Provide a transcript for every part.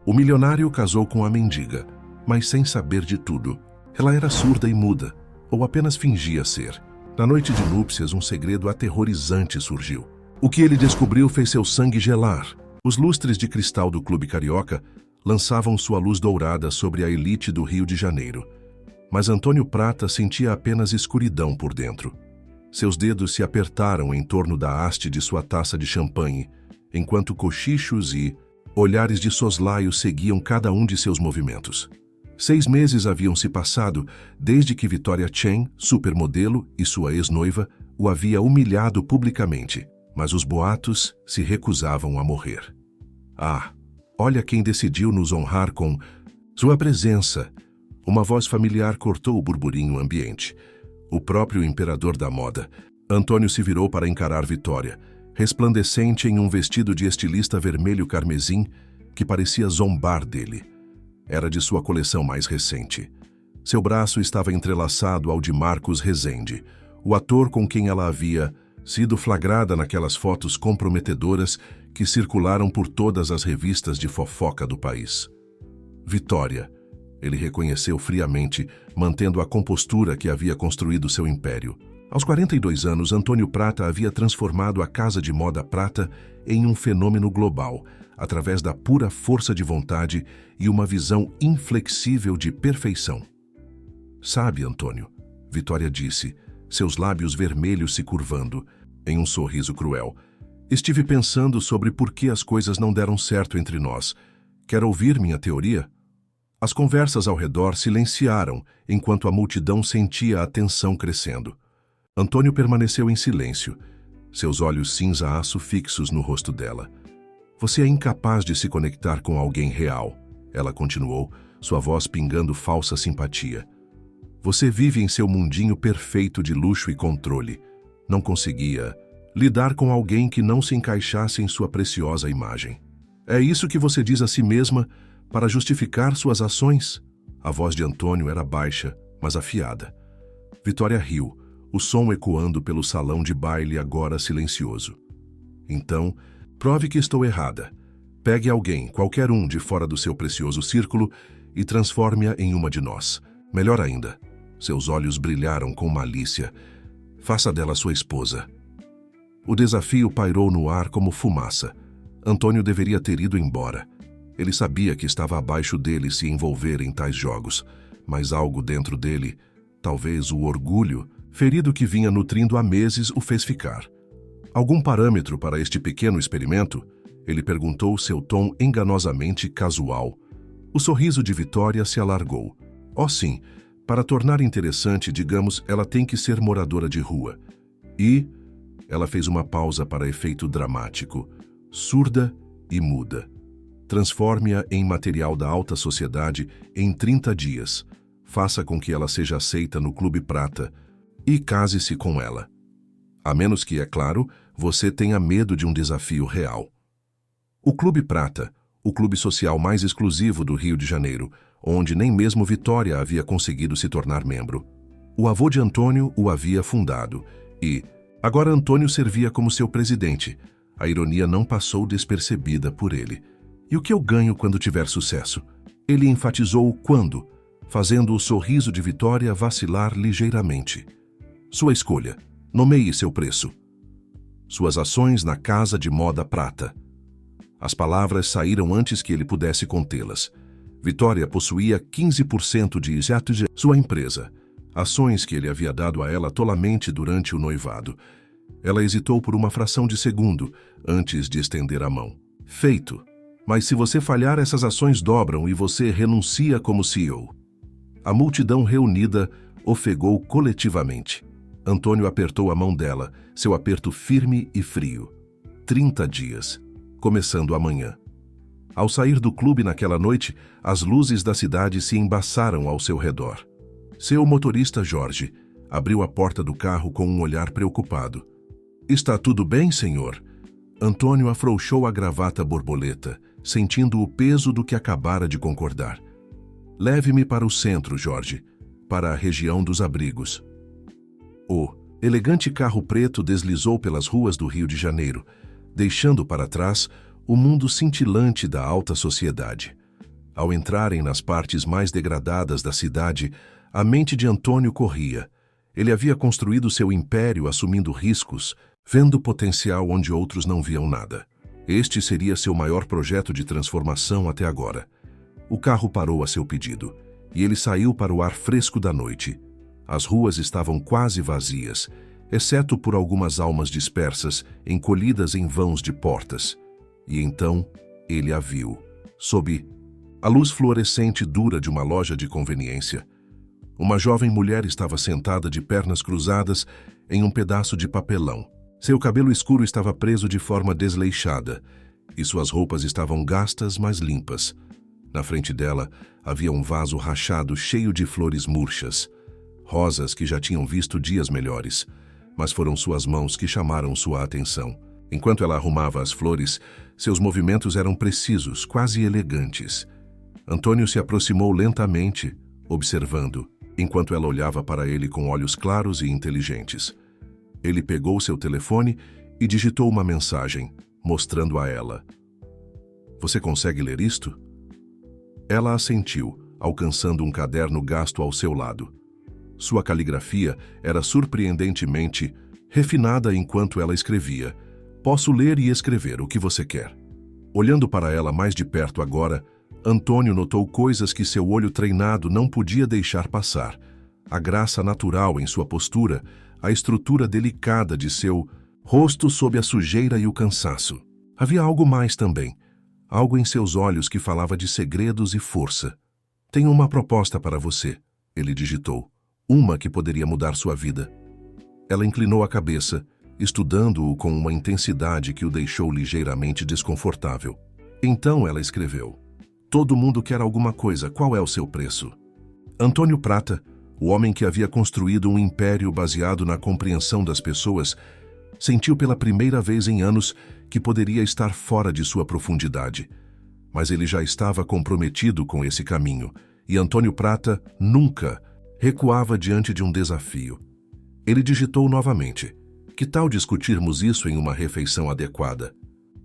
O milionário casou com a mendiga, mas sem saber de tudo. Ela era surda e muda, ou apenas fingia ser. Na noite de núpcias, um segredo aterrorizante surgiu. O que ele descobriu fez seu sangue gelar. Os lustres de cristal do Clube Carioca lançavam sua luz dourada sobre a elite do Rio de Janeiro. Mas Antônio Prata sentia apenas escuridão por dentro. Seus dedos se apertaram em torno da haste de sua taça de champanhe, enquanto cochichos e olhares de soslaio seguiam cada um de seus movimentos. 6 meses haviam se passado desde que Vitória Chen, supermodelo e sua ex-noiva, o havia humilhado publicamente, mas os boatos se recusavam a morrer. Ah, olha quem decidiu nos honrar com sua presença. Uma voz familiar cortou o burburinho ambiente. O próprio imperador da moda. Antônio se virou para encarar Vitória, resplandecente em um vestido de estilista vermelho carmesim que parecia zombar dele. Era de sua coleção mais recente. Seu braço estava entrelaçado ao de Marcos Rezende, o ator com quem ela havia sido flagrada naquelas fotos comprometedoras que circularam por todas as revistas de fofoca do país. Vitória, ele reconheceu friamente, mantendo a compostura que havia construído seu império. Aos 42 anos, Antônio Prata havia transformado a casa de moda Prata em um fenômeno global, através da pura força de vontade e uma visão inflexível de perfeição. Sabe, Antônio, Vitória disse, seus lábios vermelhos se curvando, em um sorriso cruel. Estive pensando sobre por que as coisas não deram certo entre nós. Quer ouvir minha teoria? As conversas ao redor silenciaram, enquanto a multidão sentia a tensão crescendo. Antônio permaneceu em silêncio, seus olhos cinza-aço fixos no rosto dela. Você é incapaz de se conectar com alguém real, ela continuou, sua voz pingando falsa simpatia. Você vive em seu mundinho perfeito de luxo e controle. Não conseguia lidar com alguém que não se encaixasse em sua preciosa imagem. É isso que você diz a si mesma para justificar suas ações? A voz de Antônio era baixa, mas afiada. Vitória riu, o som ecoando pelo salão de baile agora silencioso. Então, prove que estou errada. Pegue alguém, qualquer um, de fora do seu precioso círculo e transforme-a em uma de nós. Melhor ainda, seus olhos brilharam com malícia. Faça dela sua esposa. O desafio pairou no ar como fumaça. Antônio deveria ter ido embora. Ele sabia que estava abaixo dele se envolver em tais jogos, mas algo dentro dele, talvez o orgulho, ferido que vinha nutrindo há meses, o fez ficar. Algum parâmetro para este pequeno experimento? Ele perguntou, seu tom enganosamente casual. O sorriso de Vitória se alargou. Oh sim, para tornar interessante, digamos, ela tem que ser moradora de rua. E ela fez uma pausa para efeito dramático, surda e muda. Transforme-a em material da alta sociedade em 30 dias. Faça com que ela seja aceita no Clube Prata e case-se com ela. A menos que, é claro, você tenha medo de um desafio real. O Clube Prata, o clube social mais exclusivo do Rio de Janeiro, onde nem mesmo Vitória havia conseguido se tornar membro. O avô de Antônio o havia fundado e, agora Antônio servia como seu presidente. A ironia não passou despercebida por ele. E o que eu ganho quando tiver sucesso? Ele enfatizou o quando, fazendo o sorriso de Vitória vacilar ligeiramente. Sua escolha. Nomeie seu preço. Suas ações na Casa de Moda Prata. As palavras saíram antes que ele pudesse contê-las. Vitória possuía 15% de sua empresa, ações que ele havia dado a ela tolamente durante o noivado. Ela hesitou por uma fração de segundo antes de estender a mão. Feito. Mas se você falhar, essas ações dobram e você renuncia como CEO. A multidão reunida ofegou coletivamente. Antônio apertou a mão dela, seu aperto firme e frio. 30 dias, começando amanhã. Ao sair do clube naquela noite, as luzes da cidade se embaçaram ao seu redor. Seu motorista, Jorge, abriu a porta do carro com um olhar preocupado. Está tudo bem, senhor? Antônio afrouxou a gravata borboleta, sentindo o peso do que acabara de concordar. Leve-me para o centro, Jorge, para a região dos abrigos. O elegante carro preto deslizou pelas ruas do Rio de Janeiro, deixando para trás o mundo cintilante da alta sociedade. Ao entrarem nas partes mais degradadas da cidade, a mente de Antônio corria. Ele havia construído seu império assumindo riscos, vendo potencial onde outros não viam nada. Este seria seu maior projeto de transformação até agora. O carro parou a seu pedido, e ele saiu para o ar fresco da noite. As ruas estavam quase vazias, exceto por algumas almas dispersas, encolhidas em vãos de portas. E então, ele a viu, sob a luz fluorescente dura de uma loja de conveniência. Uma jovem mulher estava sentada de pernas cruzadas em um pedaço de papelão. Seu cabelo escuro estava preso de forma desleixada, e suas roupas estavam gastas, mas limpas. Na frente dela havia um vaso rachado cheio de flores murchas, rosas que já tinham visto dias melhores, mas foram suas mãos que chamaram sua atenção. Enquanto ela arrumava as flores, seus movimentos eram precisos, quase elegantes. Antônio se aproximou lentamente, observando, enquanto ela olhava para ele com olhos claros e inteligentes. Ele pegou seu telefone e digitou uma mensagem, mostrando a ela. "Você consegue ler isto?" Ela assentiu, alcançando um caderno gasto ao seu lado. Sua caligrafia era surpreendentemente refinada enquanto ela escrevia. "Posso ler e escrever o que você quer." Olhando para ela mais de perto agora, Antônio notou coisas que seu olho treinado não podia deixar passar. A graça natural em sua postura, a estrutura delicada de seu rosto sob a sujeira e o cansaço. Havia algo mais também, algo em seus olhos que falava de segredos e força. "Tenho uma proposta para você", ele digitou. "Uma que poderia mudar sua vida." Ela inclinou a cabeça, estudando-o com uma intensidade que o deixou ligeiramente desconfortável. Então ela escreveu. "Todo mundo quer alguma coisa, qual é o seu preço?" Antônio Prata, o homem que havia construído um império baseado na compreensão das pessoas, sentiu pela primeira vez em anos que poderia estar fora de sua profundidade. Mas ele já estava comprometido com esse caminho, e Antônio Prata nunca recuava diante de um desafio. Ele digitou novamente. "Que tal discutirmos isso em uma refeição adequada?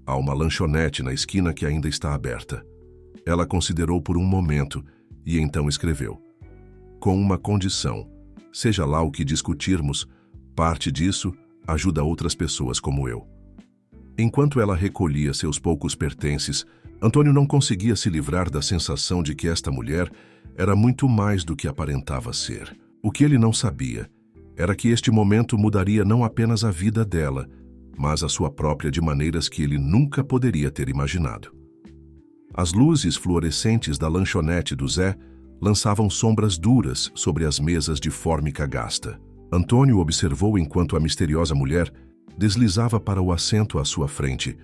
Há uma lanchonete na esquina que ainda está aberta." Ela considerou por um momento e então escreveu. "Com uma condição. Seja lá o que discutirmos, parte disso ajuda outras pessoas como eu." Enquanto ela recolhia seus poucos pertences, Antônio não conseguia se livrar da sensação de que esta mulher era muito mais do que aparentava ser. O que ele não sabia era que este momento mudaria não apenas a vida dela, mas a sua própria de maneiras que ele nunca poderia ter imaginado. As luzes fluorescentes da lanchonete do Zé lançavam sombras duras sobre as mesas de fórmica gasta. Antônio observou enquanto a misteriosa mulher deslizava para o assento à sua frente,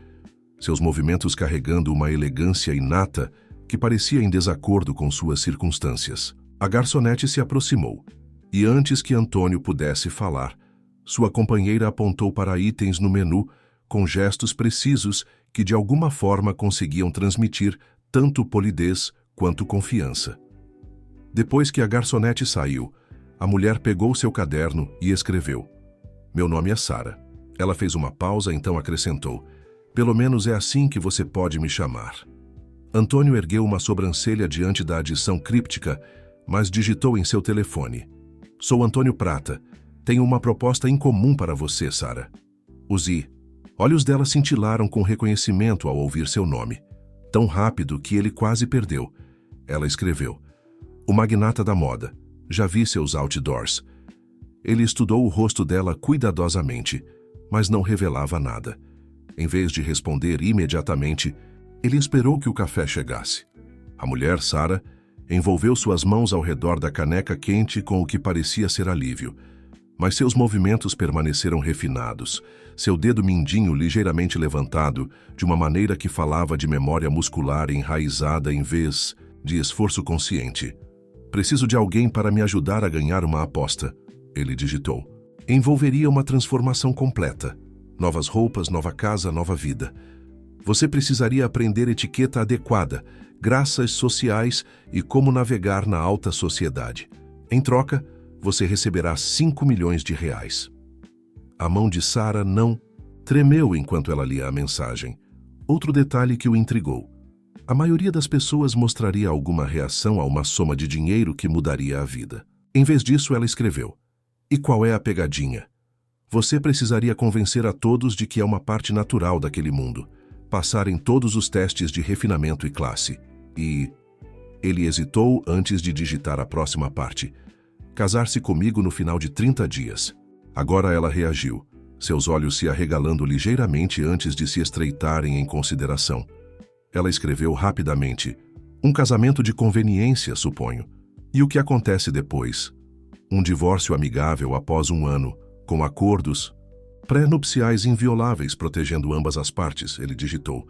seus movimentos carregando uma elegância inata que parecia em desacordo com suas circunstâncias. A garçonete se aproximou, e antes que Antônio pudesse falar, sua companheira apontou para itens no menu com gestos precisos que de alguma forma conseguiam transmitir tanto polidez quanto confiança. Depois que a garçonete saiu, a mulher pegou seu caderno e escreveu. "Meu nome é Sara." Ela fez uma pausa, então acrescentou. "Pelo menos é assim que você pode me chamar." Antônio ergueu uma sobrancelha diante da adição críptica, mas digitou em seu telefone. "Sou Antônio Prata. Tenho uma proposta incomum para você, Sara." Uzi. Olhos dela cintilaram com reconhecimento ao ouvir seu nome. Tão rápido que ele quase perdeu. Ela escreveu. "O magnata da moda. Já vi seus outdoors." Ele estudou o rosto dela cuidadosamente, mas não revelava nada. Em vez de responder imediatamente, ele esperou que o café chegasse. A mulher, Sara, envolveu suas mãos ao redor da caneca quente com o que parecia ser alívio. Mas seus movimentos permaneceram refinados, seu dedo mindinho ligeiramente levantado, de uma maneira que falava de memória muscular enraizada em vez de esforço consciente. "Preciso de alguém para me ajudar a ganhar uma aposta", ele digitou. "Envolveria uma transformação completa. Novas roupas, nova casa, nova vida. Você precisaria aprender etiqueta adequada, graças sociais e como navegar na alta sociedade. Em troca, você receberá 5 milhões de reais." A mão de Sara não tremeu enquanto ela lia a mensagem. Outro detalhe que o intrigou. a maioria das pessoas mostraria alguma reação a uma soma de dinheiro que mudaria a vida. Em vez disso, ela escreveu: "E qual é a pegadinha? Você precisaria convencer a todos de que é uma parte natural daquele mundo, passar em todos os testes de refinamento e classe. E..." Ele hesitou antes de digitar a próxima parte: "Casar-se comigo no final de 30 dias. Agora ela reagiu, seus olhos se arregalando ligeiramente antes de se estreitarem em consideração. Ela escreveu rapidamente: "Um casamento de conveniência, suponho. E o que acontece depois? Um divórcio amigável após 1 ano, com acordos pré-nupciais invioláveis protegendo ambas as partes", ele digitou.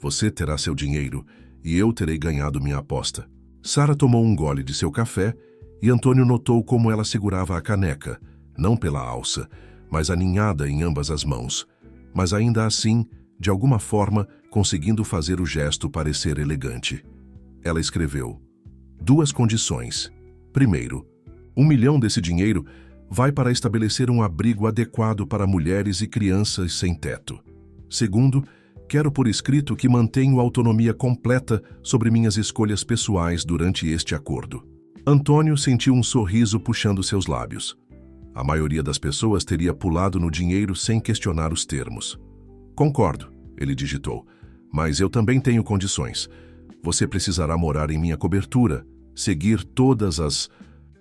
"Você terá seu dinheiro e eu terei ganhado minha aposta." Sara tomou um gole de seu café e Antônio notou como ela segurava a caneca, não pela alça, mas aninhada em ambas as mãos, mas ainda assim, de alguma forma, conseguindo fazer o gesto parecer elegante. Ela escreveu: "2 condições. Primeiro, 1 milhão desse dinheiro vai para estabelecer um abrigo adequado para mulheres e crianças sem teto. Segundo, quero por escrito que mantenho autonomia completa sobre minhas escolhas pessoais durante este acordo." Antônio sentiu um sorriso puxando seus lábios. A maioria das pessoas teria pulado no dinheiro sem questionar os termos. "Concordo", ele digitou, "mas eu também tenho condições. Você precisará morar em minha cobertura, seguir todas as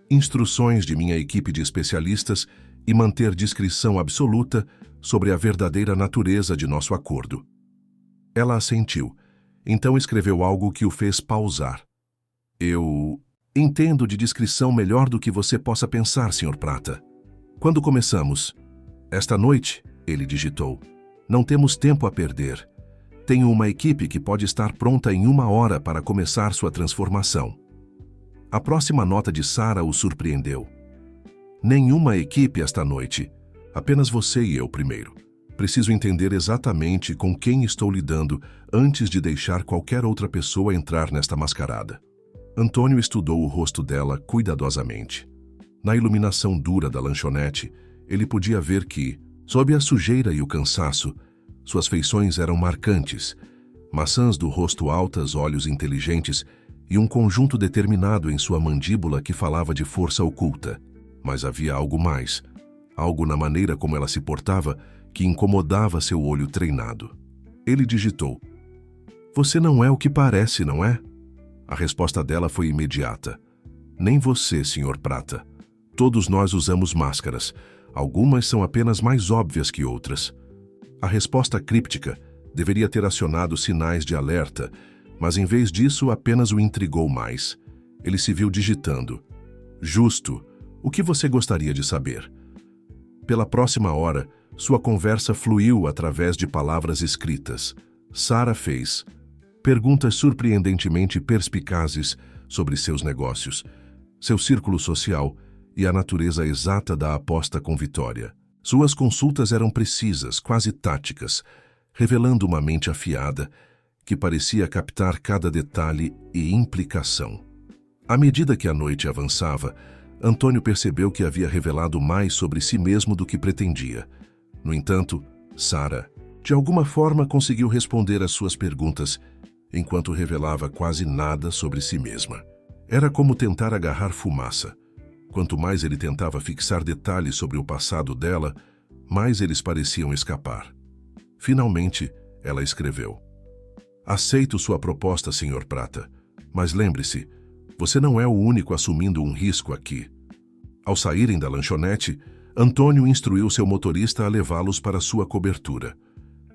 instruções de minha equipe de especialistas e manter discrição absoluta sobre a verdadeira natureza de nosso acordo." Ela assentiu, então escreveu algo que o fez pausar. "Eu entendo de discrição melhor do que você possa pensar, Sr. Prata. Quando começamos?" "Esta noite", ele digitou. "Não temos tempo a perder. Tenho uma equipe que pode estar pronta em 1 hora para começar sua transformação." A próxima nota de Sara o surpreendeu. "Nenhuma equipe esta noite. Apenas você e eu primeiro. Preciso entender exatamente com quem estou lidando antes de deixar qualquer outra pessoa entrar nesta mascarada." Antônio estudou o rosto dela cuidadosamente. Na iluminação dura da lanchonete, ele podia ver que, sob a sujeira e o cansaço, suas feições eram marcantes, maçãs do rosto altas, olhos inteligentes e um conjunto determinado em sua mandíbula que falava de força oculta. Mas havia algo mais, algo na maneira como ela se portava que incomodava seu olho treinado. Ele digitou: "Você não é o que parece, não é?" A resposta dela foi imediata: "Nem você, Sr. Prata. Todos nós usamos máscaras. Algumas são apenas mais óbvias que outras." A resposta críptica deveria ter acionado sinais de alerta, mas em vez disso apenas o intrigou mais. Ele se viu digitando: "Justo. O que você gostaria de saber?" Pela próxima hora, sua conversa fluiu através de palavras escritas. Sara fez perguntas surpreendentemente perspicazes sobre seus negócios, seu círculo social e a natureza exata da aposta com vitória. Suas consultas eram precisas, quase táticas, revelando uma mente afiada que parecia captar cada detalhe e implicação. À medida que a noite avançava, Antônio percebeu que havia revelado mais sobre si mesmo do que pretendia. No entanto, Sara, de alguma forma, conseguiu responder às suas perguntas, enquanto revelava quase nada sobre si mesma. Era como tentar agarrar fumaça. Quanto mais ele tentava fixar detalhes sobre o passado dela, mais eles pareciam escapar. Finalmente, ela escreveu: "Aceito sua proposta, Sr. Prata, mas lembre-se, você não é o único assumindo um risco aqui." Ao saírem da lanchonete, Antônio instruiu seu motorista a levá-los para sua cobertura.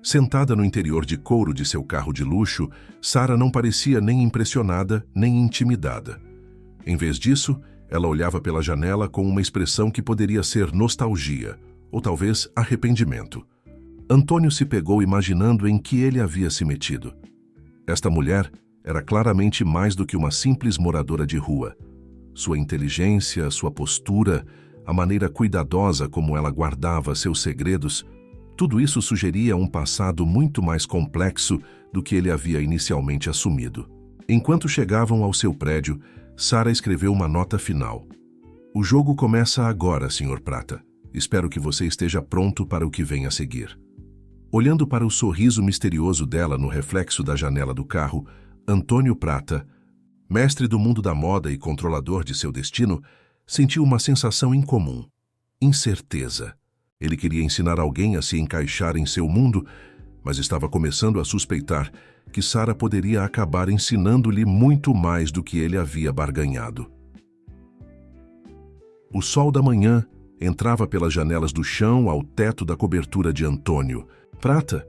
Sentada no interior de couro de seu carro de luxo, Sara não parecia nem impressionada nem intimidada. Em vez disso, ela olhava pela janela com uma expressão que poderia ser nostalgia, ou talvez arrependimento. Antônio se pegou imaginando em que ele havia se metido. Esta mulher era claramente mais do que uma simples moradora de rua. Sua inteligência, sua postura, a maneira cuidadosa como ela guardava seus segredos, tudo isso sugeria um passado muito mais complexo do que ele havia inicialmente assumido. Enquanto chegavam ao seu prédio, Sara escreveu uma nota final: "O jogo começa agora, Sr. Prata. Espero que você esteja pronto para o que vem a seguir." Olhando para o sorriso misterioso dela no reflexo da janela do carro, Antônio Prata, mestre do mundo da moda e controlador de seu destino, sentiu uma sensação incomum: incerteza. Ele queria ensinar alguém a se encaixar em seu mundo, mas estava começando a suspeitar que Sara poderia acabar ensinando-lhe muito mais do que ele havia barganhado. O sol da manhã entrava pelas janelas do chão ao teto da cobertura de Antônio Prata,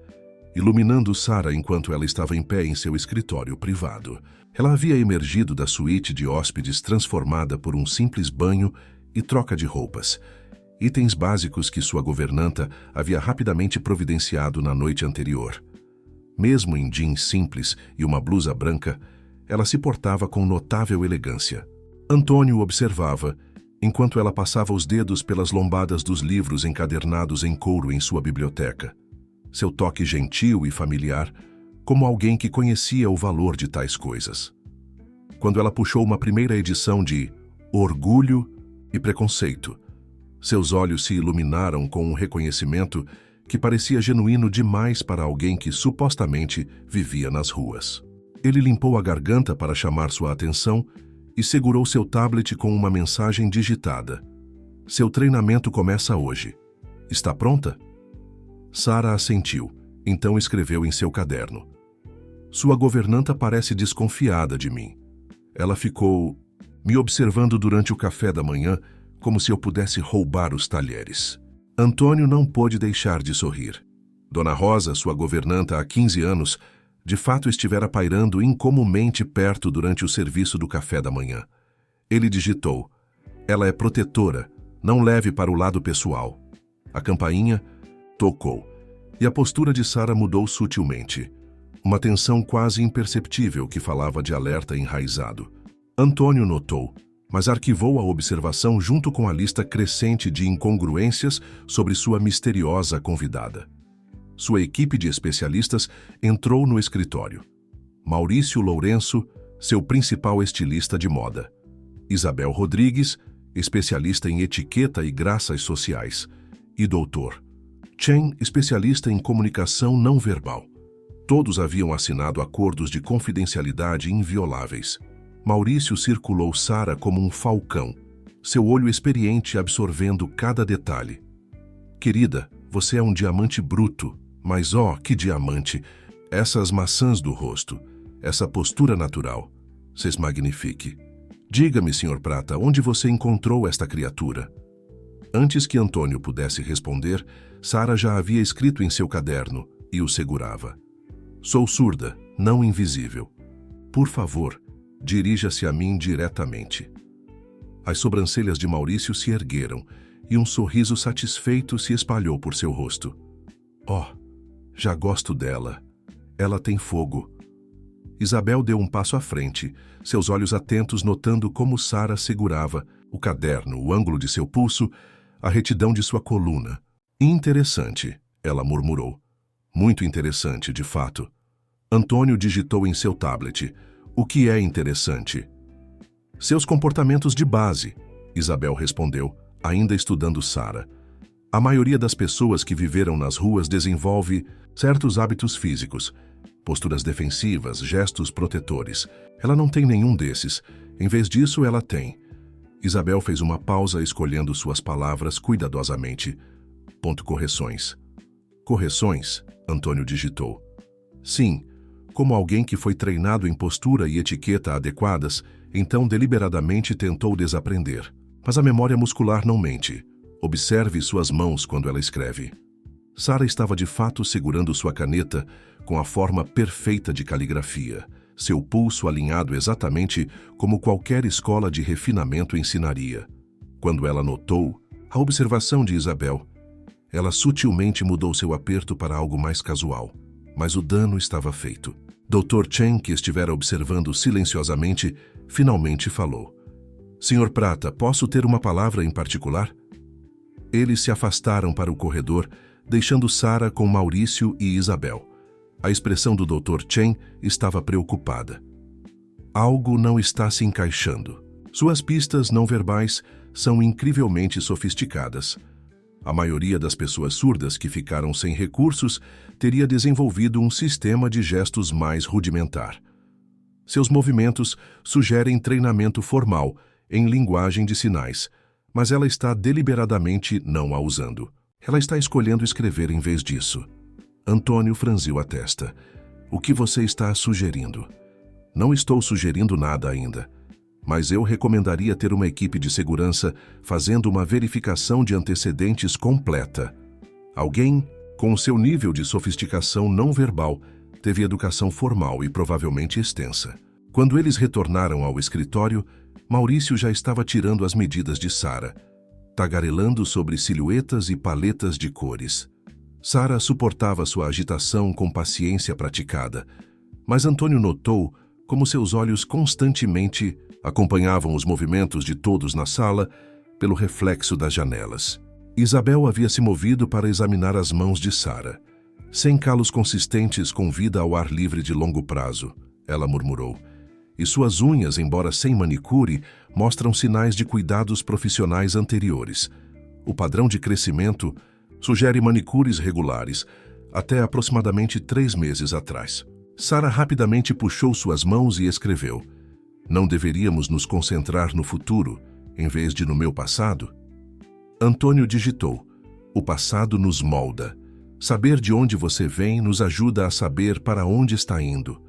iluminando Sara enquanto ela estava em pé em seu escritório privado. Ela havia emergido da suíte de hóspedes transformada por um simples banho e troca de roupas, itens básicos que sua governanta havia rapidamente providenciado na noite anterior. Mesmo em jeans simples e uma blusa branca, ela se portava com notável elegância. Antônio observava, enquanto ela passava os dedos pelas lombadas dos livros encadernados em couro em sua biblioteca. Seu toque gentil e familiar, como alguém que conhecia o valor de tais coisas. Quando ela puxou uma primeira edição de Orgulho e Preconceito, seus olhos se iluminaram com um reconhecimento que parecia genuíno demais para alguém que supostamente vivia nas ruas. Ele limpou a garganta para chamar sua atenção e segurou seu tablet com uma mensagem digitada. Seu treinamento começa hoje. Está pronta? Sara assentiu, então escreveu em seu caderno. Sua governanta parece desconfiada de mim. Ela ficou me observando durante o café da manhã, como se eu pudesse roubar os talheres. Antônio não pôde deixar de sorrir. Dona Rosa, sua governanta há 15 anos, de fato estivera pairando incomumente perto durante o serviço do café da manhã. Ele digitou: ela é protetora, não leve para o lado pessoal. A campainha tocou, e a postura de Sara mudou sutilmente. Uma tensão quase imperceptível que falava de alerta enraizado. Antônio notou, mas arquivou a observação junto com a lista crescente de incongruências sobre sua misteriosa convidada. Sua equipe de especialistas entrou no escritório. Maurício Lourenço, seu principal estilista de moda. Isabel Rodrigues, especialista em etiqueta e graças sociais. E Dr. Chen, especialista em comunicação não verbal. Todos haviam assinado acordos de confidencialidade invioláveis. Maurício circulou Sara como um falcão, seu olho experiente absorvendo cada detalhe. Querida, você é um diamante bruto, mas que diamante! Essas maçãs do rosto, essa postura natural. Cês magnifique. Diga-me, Sr. Prata, onde você encontrou esta criatura? Antes que Antônio pudesse responder, Sara já havia escrito em seu caderno e o segurava. Sou surda, não invisível. Por favor, dirija-se a mim diretamente. As sobrancelhas de Maurício se ergueram e um sorriso satisfeito se espalhou por seu rosto. Já gosto dela. Ela tem fogo. Isabel deu um passo à frente, seus olhos atentos notando como Sara segurava o caderno, o ângulo de seu pulso, a retidão de sua coluna. Interessante, ela murmurou. Muito interessante, de fato. Antônio digitou em seu tablet. O que é interessante? Seus comportamentos de base, Isabel respondeu, ainda estudando Sara. A maioria das pessoas que viveram nas ruas desenvolve certos hábitos físicos, posturas defensivas, gestos protetores. Ela não tem nenhum desses. Em vez disso, ela tem. Isabel fez uma pausa escolhendo suas palavras cuidadosamente. Correções. Correções? Antônio digitou. Sim, como alguém que foi treinado em postura e etiqueta adequadas, então deliberadamente tentou desaprender. Mas a memória muscular não mente. Observe suas mãos quando ela escreve. Sara estava de fato segurando sua caneta com a forma perfeita de caligrafia, seu pulso alinhado exatamente como qualquer escola de refinamento ensinaria. Quando ela notou a observação de Isabel, ela sutilmente mudou seu aperto para algo mais casual, mas o dano estava feito. Dr. Chen, que estivera observando silenciosamente, finalmente falou. Sr. Prata, posso ter uma palavra em particular? Eles se afastaram para o corredor, deixando Sara com Maurício e Isabel. A expressão do Dr. Chen estava preocupada. Algo não está se encaixando. Suas pistas não verbais são incrivelmente sofisticadas. A maioria das pessoas surdas que ficaram sem recursos teria desenvolvido um sistema de gestos mais rudimentar. Seus movimentos sugerem treinamento formal, em linguagem de sinais, mas ela está deliberadamente não a usando. Ela está escolhendo escrever em vez disso. Antônio franziu a testa. O que você está sugerindo? Não estou sugerindo nada ainda, mas eu recomendaria ter uma equipe de segurança fazendo uma verificação de antecedentes completa. Alguém, com o seu nível de sofisticação não verbal, teve educação formal e provavelmente extensa. Quando eles retornaram ao escritório, Maurício já estava tirando as medidas de Sara, tagarelando sobre silhuetas e paletas de cores. Sara suportava sua agitação com paciência praticada, mas Antônio notou como seus olhos constantemente acompanhavam os movimentos de todos na sala pelo reflexo das janelas. Isabel havia se movido para examinar as mãos de Sara. Sem calos consistentes com vida ao ar livre de longo prazo, ela murmurou. E suas unhas, embora sem manicure, mostram sinais de cuidados profissionais anteriores. O padrão de crescimento sugere manicures regulares, até aproximadamente 3 meses atrás. Sara rapidamente puxou suas mãos e escreveu: Não deveríamos nos concentrar no futuro, em vez de no meu passado? Antônio digitou: O passado nos molda. Saber de onde você vem nos ajuda a saber para onde está indo.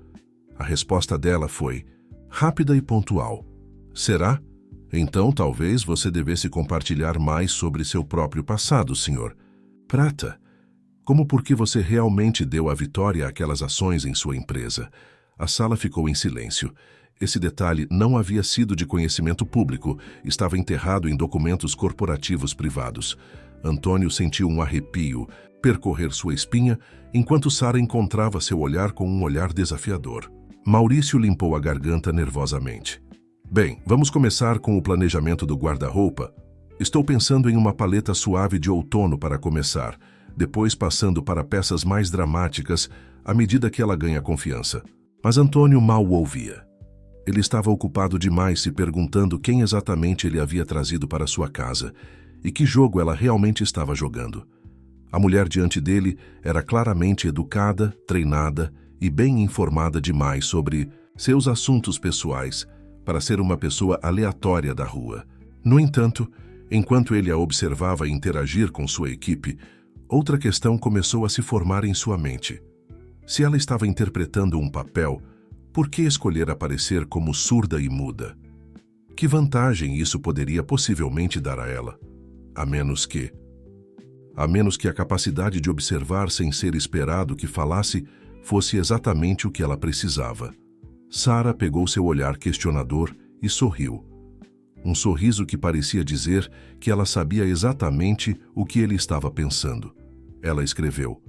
A resposta dela foi rápida e pontual. Será? Então talvez você devesse compartilhar mais sobre seu próprio passado, senhor. Prata, como por que você realmente deu a vitória àquelas ações em sua empresa? A sala ficou em silêncio. Esse detalhe não havia sido de conhecimento público, estava enterrado em documentos corporativos privados. Antônio sentiu um arrepio percorrer sua espinha, enquanto Sara encontrava seu olhar com um olhar desafiador. Maurício limpou a garganta nervosamente. Bem, vamos começar com o planejamento do guarda-roupa. Estou pensando em uma paleta suave de outono para começar, depois passando para peças mais dramáticas à medida que ela ganha confiança. Mas Antônio mal o ouvia. Ele estava ocupado demais se perguntando quem exatamente ele havia trazido para sua casa e que jogo ela realmente estava jogando. A mulher diante dele era claramente educada, treinada e bem informada demais sobre seus assuntos pessoais para ser uma pessoa aleatória da rua. No entanto, enquanto ele a observava interagir com sua equipe, outra questão começou a se formar em sua mente. Se ela estava interpretando um papel, por que escolher aparecer como surda e muda? Que vantagem isso poderia possivelmente dar a ela? A menos que a capacidade de observar sem ser esperado que falasse fosse exatamente o que ela precisava. Sara pegou seu olhar questionador e sorriu. Um sorriso que parecia dizer que ela sabia exatamente o que ele estava pensando. Ela escreveu: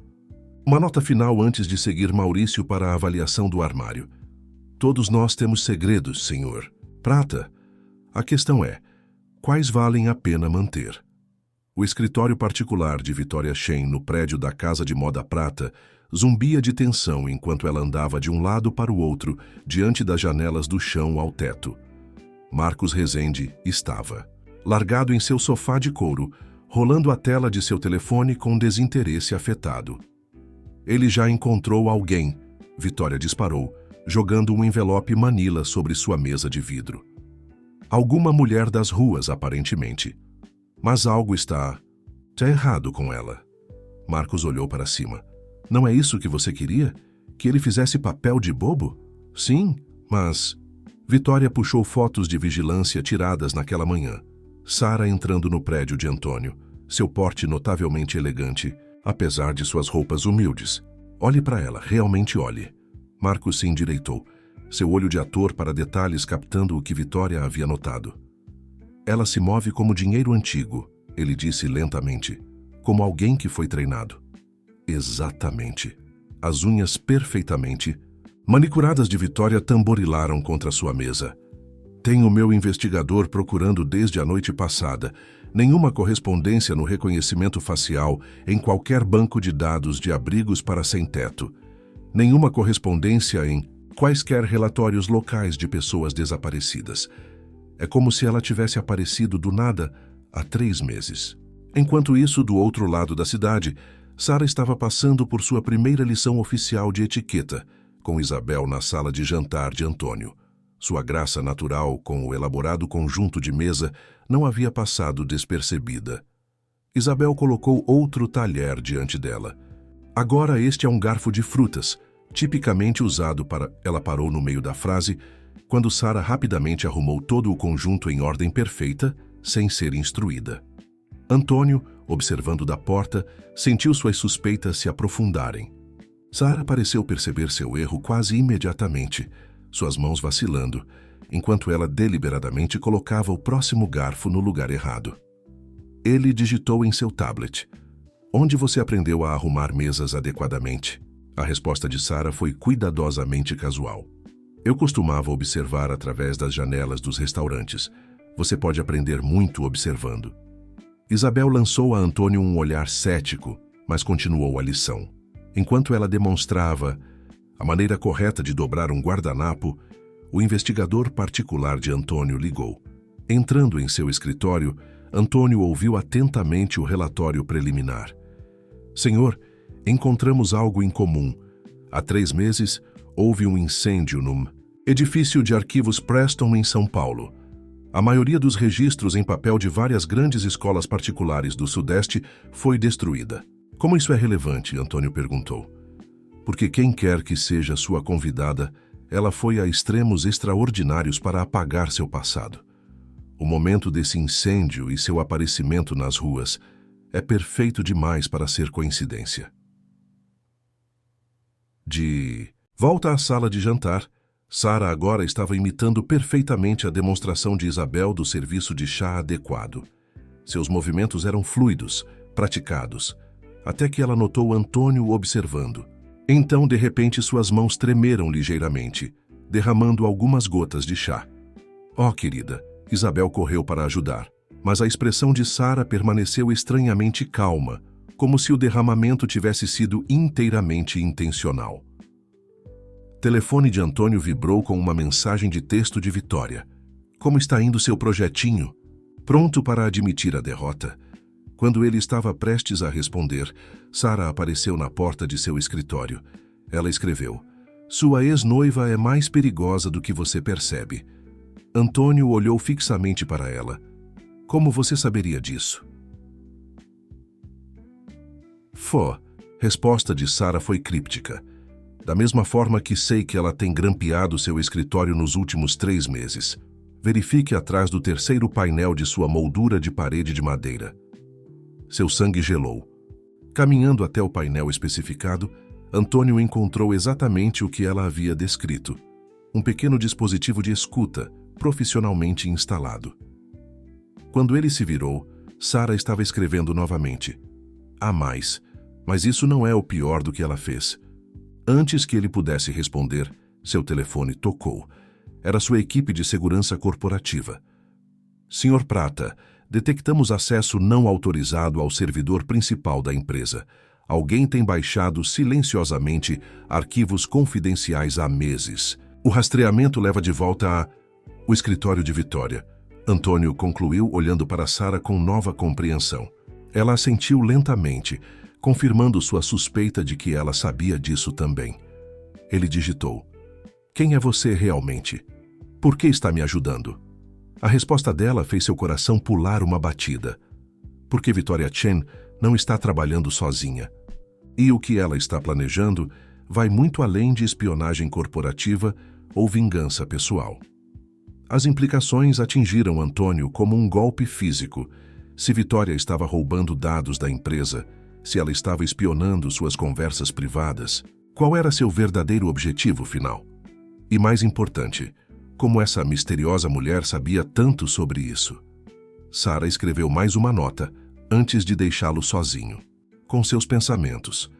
Uma nota final antes de seguir Maurício para a avaliação do armário. Todos nós temos segredos, senhor. Prata, a questão é, quais valem a pena manter? O escritório particular de Vitória Shen no prédio da Casa de Moda Prata zumbia de tensão enquanto ela andava de um lado para o outro, diante das janelas do chão ao teto. Marcos Rezende estava, largado em seu sofá de couro, rolando a tela de seu telefone com desinteresse afetado. Ele já encontrou alguém, Vitória disparou, jogando um envelope manila sobre sua mesa de vidro. Alguma mulher das ruas, aparentemente. Mas algo está errado com ela. Marcos olhou para cima. Não é isso que você queria? Que ele fizesse papel de bobo? Sim, mas... Vitória puxou fotos de vigilância tiradas naquela manhã. Sara entrando no prédio de Antônio, seu porte notavelmente elegante, apesar de suas roupas humildes. Olhe para ela, realmente olhe. Marcos se endireitou, seu olho de ator para detalhes captando o que Vitória havia notado. Ela se move como dinheiro antigo, ele disse lentamente, como alguém que foi treinado. Exatamente. As unhas perfeitamente manicuradas de Vitória tamborilaram contra sua mesa. Tenho meu investigador procurando desde a noite passada. Nenhuma correspondência no reconhecimento facial em qualquer banco de dados de abrigos para sem-teto. Nenhuma correspondência em quaisquer relatórios locais de pessoas desaparecidas. É como se ela tivesse aparecido do nada há 3 meses. Enquanto isso, do outro lado da cidade, Sara estava passando por sua primeira lição oficial de etiqueta, com Isabel na sala de jantar de Antônio. Sua graça natural com o elaborado conjunto de mesa não havia passado despercebida. Isabel colocou outro talher diante dela. Agora este é um garfo de frutas, tipicamente usado para... Ela parou no meio da frase, quando Sara rapidamente arrumou todo o conjunto em ordem perfeita, sem ser instruída. Antônio, observando da porta, sentiu suas suspeitas se aprofundarem. Sara pareceu perceber seu erro quase imediatamente, suas mãos vacilando, enquanto ela deliberadamente colocava o próximo garfo no lugar errado. Ele digitou em seu tablet: "Onde você aprendeu a arrumar mesas adequadamente?" A resposta de Sara foi cuidadosamente casual. "Eu costumava observar através das janelas dos restaurantes. Você pode aprender muito observando." Isabel lançou a Antônio um olhar cético, mas continuou a lição. Enquanto ela demonstrava a maneira correta de dobrar um guardanapo, o investigador particular de Antônio ligou. Entrando em seu escritório, Antônio ouviu atentamente o relatório preliminar. "Senhor, encontramos algo em comum. Há 3 meses, houve um incêndio no edifício de arquivos Preston, em São Paulo. A maioria dos registros em papel de várias grandes escolas particulares do Sudeste foi destruída." "Como isso é relevante?" Antônio perguntou. "Porque quem quer que seja sua convidada, ela foi a extremos extraordinários para apagar seu passado. O momento desse incêndio e seu aparecimento nas ruas é perfeito demais para ser coincidência." De volta à sala de jantar, Sara agora estava imitando perfeitamente a demonstração de Isabel do serviço de chá adequado. Seus movimentos eram fluidos, praticados, até que ela notou Antônio observando. Então, de repente, suas mãos tremeram ligeiramente, derramando algumas gotas de chá. "Oh, querida!" Isabel correu para ajudar, mas a expressão de Sara permaneceu estranhamente calma, como se o derramamento tivesse sido inteiramente intencional. O telefone de Antônio vibrou com uma mensagem de texto de Vitória. "Como está indo seu projetinho?" Pronto para admitir a derrota. Quando ele estava prestes a responder, Sara apareceu na porta de seu escritório. Ela escreveu: "Sua ex-noiva é mais perigosa do que você percebe." Antônio olhou fixamente para ela. "Como você saberia disso?" Resposta de Sara foi críptica. "Da mesma forma que sei que ela tem grampeado seu escritório nos últimos 3 meses. Verifique atrás do terceiro painel de sua moldura de parede de madeira." Seu sangue gelou. Caminhando até o painel especificado, Antônio encontrou exatamente o que ela havia descrito: um pequeno dispositivo de escuta, profissionalmente instalado. Quando ele se virou, Sara estava escrevendo novamente: "Há mais, mas isso não é o pior do que ela fez." Antes que ele pudesse responder, seu telefone tocou. Era sua equipe de segurança corporativa. "Senhor Prata, detectamos acesso não autorizado ao servidor principal da empresa. Alguém tem baixado silenciosamente arquivos confidenciais há meses. O rastreamento leva de volta o escritório de Vitória." Antônio concluiu, olhando para Sara com nova compreensão. Ela assentiu lentamente, confirmando sua suspeita de que ela sabia disso também. Ele digitou: "Quem é você realmente? Por que está me ajudando?" A resposta dela fez seu coração pular uma batida. Porque Vitória Chen não está trabalhando sozinha. E o que ela está planejando vai muito além de espionagem corporativa ou vingança pessoal. As implicações atingiram Antônio como um golpe físico. Se Vitória estava roubando dados da empresa, se ela estava espionando suas conversas privadas, qual era seu verdadeiro objetivo final? E mais importante, como essa misteriosa mulher sabia tanto sobre isso? Sara escreveu mais uma nota, antes de deixá-lo sozinho, com seus pensamentos.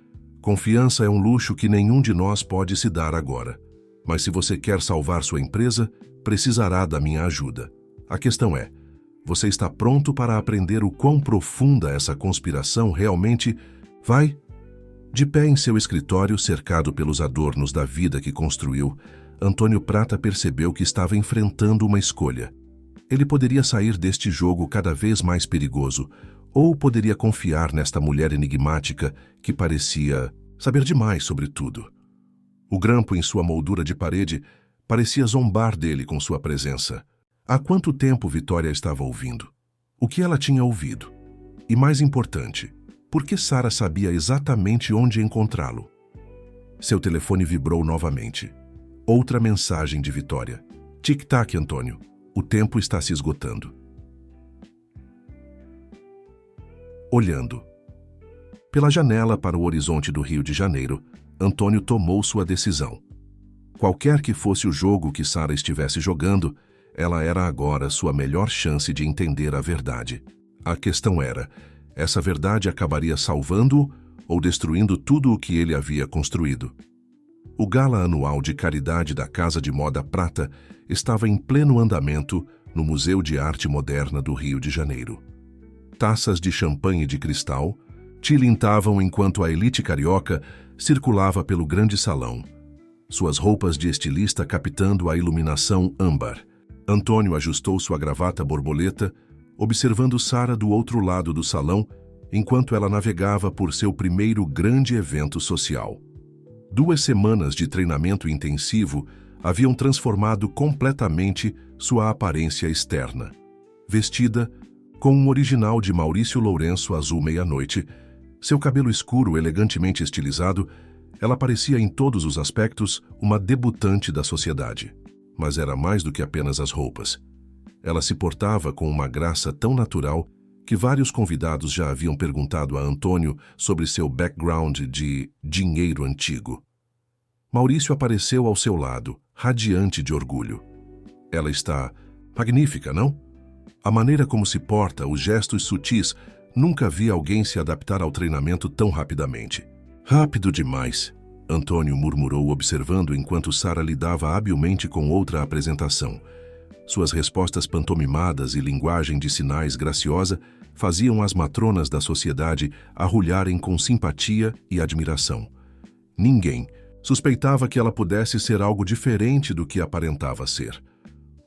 "Confiança é um luxo que nenhum de nós pode se dar agora. Mas se você quer salvar sua empresa, precisará da minha ajuda. A questão é, você está pronto para aprender o quão profunda essa conspiração realmente vai?" De pé em seu escritório, cercado pelos adornos da vida que construiu, Antônio Prata percebeu que estava enfrentando uma escolha. Ele poderia sair deste jogo cada vez mais perigoso, ou poderia confiar nesta mulher enigmática que parecia saber demais sobre tudo. O grampo em sua moldura de parede parecia zombar dele com sua presença. Há quanto tempo Vitória estava ouvindo? O que ela tinha ouvido? E mais importante, por que Sara sabia exatamente onde encontrá-lo? Seu telefone vibrou novamente. Outra mensagem de Vitória. Tic-tac, Antônio. O tempo está se esgotando. Olhando. Pela janela para o horizonte do Rio de Janeiro, Antônio tomou sua decisão. Qualquer que fosse o jogo que Sara estivesse jogando, ela era agora sua melhor chance de entender a verdade. A questão era, essa verdade acabaria salvando-o ou destruindo tudo o que ele havia construído? O gala anual de caridade da Casa de Moda Prata estava em pleno andamento no Museu de Arte Moderna do Rio de Janeiro. Taças de champanhe de cristal tilintavam enquanto a elite carioca circulava pelo grande salão, suas roupas de estilista captando a iluminação âmbar. Antônio ajustou sua gravata borboleta, observando Sara do outro lado do salão, enquanto ela navegava por seu primeiro grande evento social. 2 semanas de treinamento intensivo haviam transformado completamente sua aparência externa. Vestida com um original de Maurício Lourenço azul meia-noite, seu cabelo escuro elegantemente estilizado, ela parecia em todos os aspectos uma debutante da sociedade. Mas era mais do que apenas as roupas. Ela se portava com uma graça tão natural que vários convidados já haviam perguntado a Antônio sobre seu background de dinheiro antigo. Maurício apareceu ao seu lado, radiante de orgulho. Ela está magnífica, não? A maneira como se porta, os gestos sutis, nunca vi alguém se adaptar ao treinamento tão rapidamente. Rápido demais, Antônio murmurou observando enquanto Sara lidava habilmente com outra apresentação. Suas respostas pantomimadas e linguagem de sinais graciosa faziam as matronas da sociedade arrulharem com simpatia e admiração. Ninguém suspeitava que ela pudesse ser algo diferente do que aparentava ser.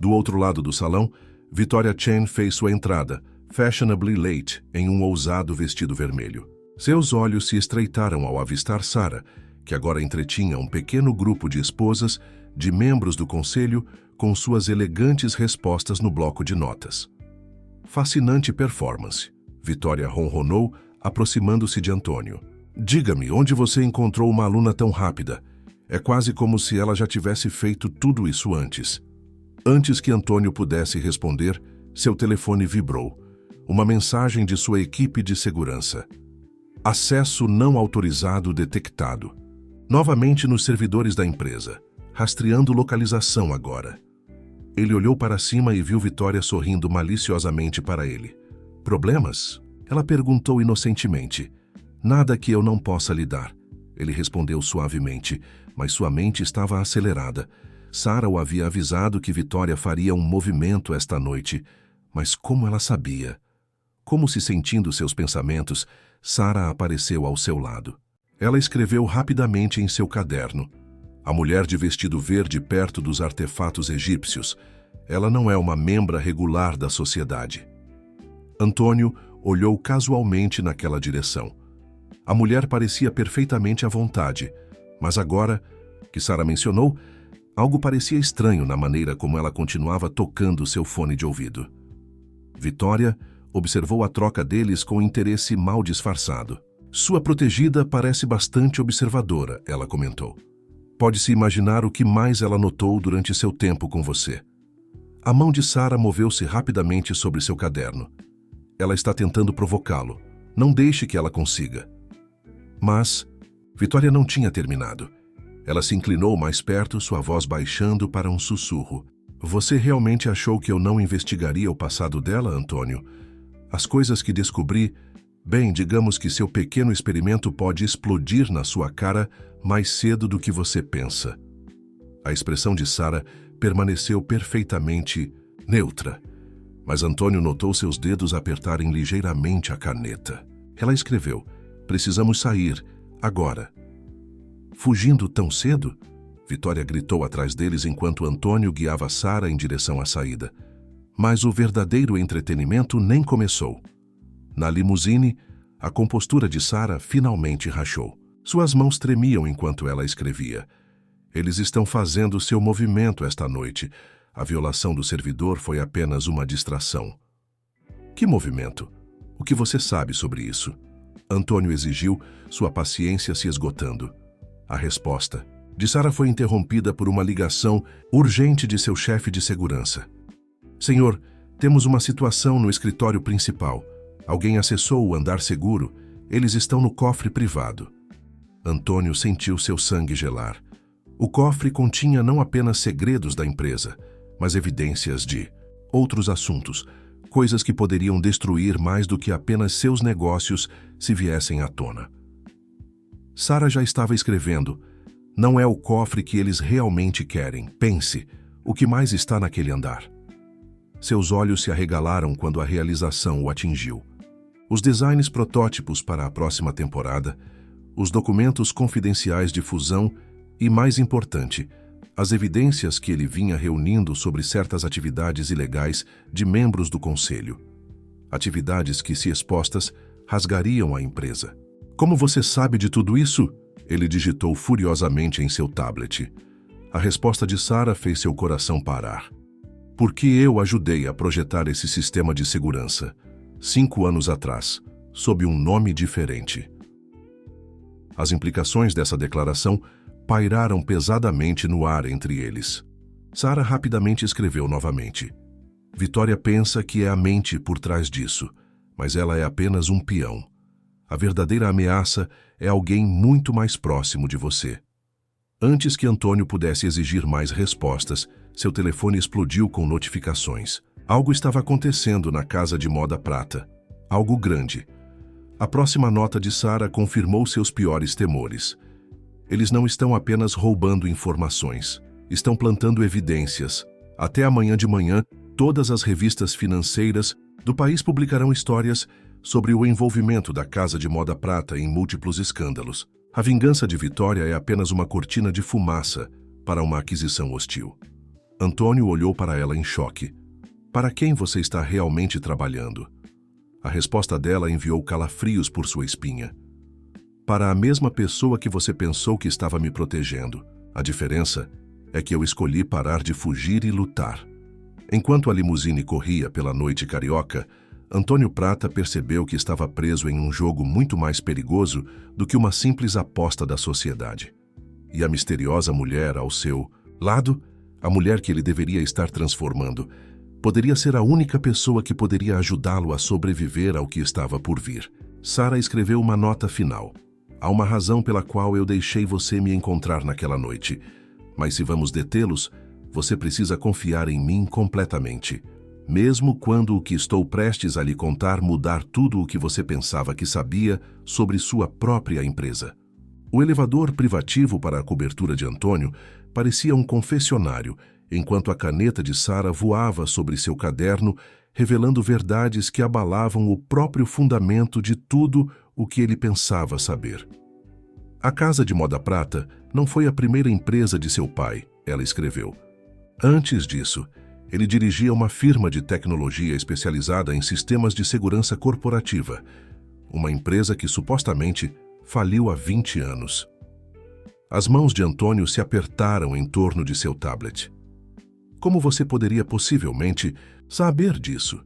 Do outro lado do salão, Victoria Chen fez sua entrada, fashionably late, em um ousado vestido vermelho. Seus olhos se estreitaram ao avistar Sara, que agora entretinha um pequeno grupo de esposas, de membros do conselho, com suas elegantes respostas no bloco de notas. Fascinante performance, Victoria ronronou, aproximando-se de Antônio. Diga-me, onde você encontrou uma aluna tão rápida? É quase como se ela já tivesse feito tudo isso antes. Antes que Antônio pudesse responder, seu telefone vibrou. Uma mensagem de sua equipe de segurança. Acesso não autorizado detectado. Novamente nos servidores da empresa, rastreando localização agora. Ele olhou para cima e viu Victoria sorrindo maliciosamente para ele. Problemas? Ela perguntou inocentemente. Nada que eu não possa lhe dar. Ele respondeu suavemente, mas sua mente estava acelerada. Sara o havia avisado que Victoria faria um movimento esta noite, mas como ela sabia? Como se sentindo seus pensamentos, Sara apareceu ao seu lado. Ela escreveu rapidamente em seu caderno. A mulher de vestido verde perto dos artefatos egípcios. Ela não é uma membra regular da sociedade. Antônio olhou casualmente naquela direção. A mulher parecia perfeitamente à vontade, mas agora, que Sara mencionou, algo parecia estranho na maneira como ela continuava tocando seu fone de ouvido. Victoria observou a troca deles com interesse mal disfarçado. Sua protegida parece bastante observadora, ela comentou. Pode-se imaginar o que mais ela notou durante seu tempo com você. A mão de Sara moveu-se rapidamente sobre seu caderno. Ela está tentando provocá-lo. Não deixe que ela consiga. Mas Victoria não tinha terminado. Ela se inclinou mais perto, sua voz baixando para um sussurro. Você realmente achou que eu não investigaria o passado dela, Antônio? As coisas que descobri... Bem, digamos que seu pequeno experimento pode explodir na sua cara mais cedo do que você pensa. A expressão de Sara permaneceu perfeitamente neutra, mas Antônio notou seus dedos apertarem ligeiramente a caneta. Ela escreveu, precisamos sair, agora. Fugindo tão cedo? Victoria gritou atrás deles enquanto Antônio guiava Sara em direção à saída. Mas o verdadeiro entretenimento nem começou. Na limusine, a compostura de Sara finalmente rachou. Suas mãos tremiam enquanto ela escrevia. Eles estão fazendo seu movimento esta noite. A violação do servidor foi apenas uma distração. Que movimento? O que você sabe sobre isso? Antônio exigiu, sua paciência se esgotando. A resposta de Sara foi interrompida por uma ligação urgente de seu chefe de segurança. Senhor, temos uma situação no escritório principal. Alguém acessou o andar seguro. Eles estão no cofre privado. Antônio sentiu seu sangue gelar. O cofre continha não apenas segredos da empresa, mas evidências de outros assuntos, coisas que poderiam destruir mais do que apenas seus negócios se viessem à tona. Sara já estava escrevendo: não é o cofre que eles realmente querem. Pense, o que mais está naquele andar? Seus olhos se arregalaram quando a realização o atingiu. Os designs protótipos para a próxima temporada, os documentos confidenciais de fusão e, mais importante, as evidências que ele vinha reunindo sobre certas atividades ilegais de membros do conselho. Atividades que, se expostas, rasgariam a empresa. Como você sabe de tudo isso? Ele digitou furiosamente em seu tablet. A resposta de Sara fez seu coração parar. Porque eu ajudei a projetar esse sistema de segurança, 5 anos atrás, sob um nome diferente. As implicações dessa declaração pairaram pesadamente no ar entre eles. Sara rapidamente escreveu novamente. Vitória pensa que é a mente por trás disso, mas ela é apenas um peão. A verdadeira ameaça é alguém muito mais próximo de você. Antes que Antônio pudesse exigir mais respostas, seu telefone explodiu com notificações. Algo estava acontecendo na casa de moda prata. Algo grande. A próxima nota de Sara confirmou seus piores temores. Eles não estão apenas roubando informações, estão plantando evidências. Até amanhã de manhã, todas as revistas financeiras do país publicarão histórias sobre o envolvimento da Casa de Moda Prata em múltiplos escândalos. A vingança de Vitória é apenas uma cortina de fumaça para uma aquisição hostil. Antônio olhou para ela em choque. Para quem você está realmente trabalhando? A resposta dela enviou calafrios por sua espinha. Para a mesma pessoa que você pensou que estava me protegendo. A diferença é que eu escolhi parar de fugir e lutar. Enquanto a limusine corria pela noite carioca, Antônio Prata percebeu que estava preso em um jogo muito mais perigoso do que uma simples aposta da sociedade. E a misteriosa mulher ao seu lado, a mulher que ele deveria estar transformando, poderia ser a única pessoa que poderia ajudá-lo a sobreviver ao que estava por vir. Sara escreveu uma nota final. Há uma razão pela qual eu deixei você me encontrar naquela noite. Mas se vamos detê-los, você precisa confiar em mim completamente. Mesmo quando o que estou prestes a lhe contar mudar tudo o que você pensava que sabia sobre sua própria empresa. O elevador privativo para a cobertura de Antônio parecia um confessionário, enquanto a caneta de Sara voava sobre seu caderno, revelando verdades que abalavam o próprio fundamento de tudo o que ele pensava saber. A Casa de Moda Prata não foi a primeira empresa de seu pai, ela escreveu. Antes disso, ele dirigia uma firma de tecnologia especializada em sistemas de segurança corporativa, uma empresa que supostamente faliu há 20 anos. As mãos de Antônio se apertaram em torno de seu tablet. Como você poderia possivelmente saber disso?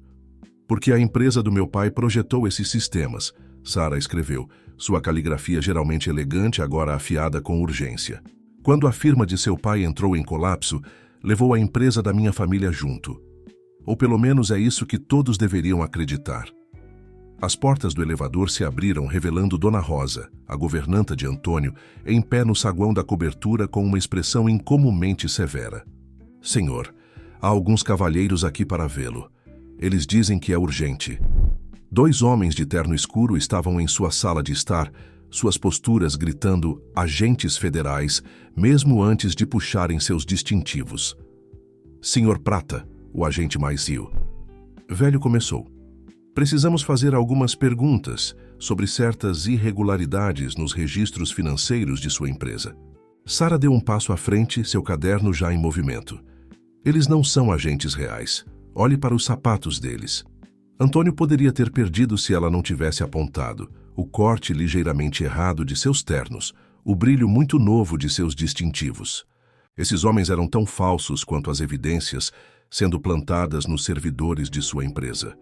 Porque a empresa do meu pai projetou esses sistemas, Sara escreveu, sua caligrafia geralmente elegante agora afiada com urgência. Quando a firma de seu pai entrou em colapso, levou a empresa da minha família junto. Ou pelo menos é isso que todos deveriam acreditar. As portas do elevador se abriram revelando Dona Rosa, a governanta de Antônio, em pé no saguão da cobertura com uma expressão incomumente severa. Senhor, há alguns cavalheiros aqui para vê-lo. Eles dizem que é urgente. 2 homens de terno escuro estavam em sua sala de estar, suas posturas gritando agentes federais, mesmo antes de puxarem seus distintivos. Senhor Prata, o agente mais rio. Velho começou. Precisamos fazer algumas perguntas sobre certas irregularidades nos registros financeiros de sua empresa. Sara deu um passo à frente, seu caderno já em movimento. Eles não são agentes reais. Olhe para os sapatos deles. Antônio poderia ter perdido se ela não tivesse apontado o corte ligeiramente errado de seus ternos, o brilho muito novo de seus distintivos. Esses homens eram tão falsos quanto as evidências sendo plantadas nos servidores de sua empresa.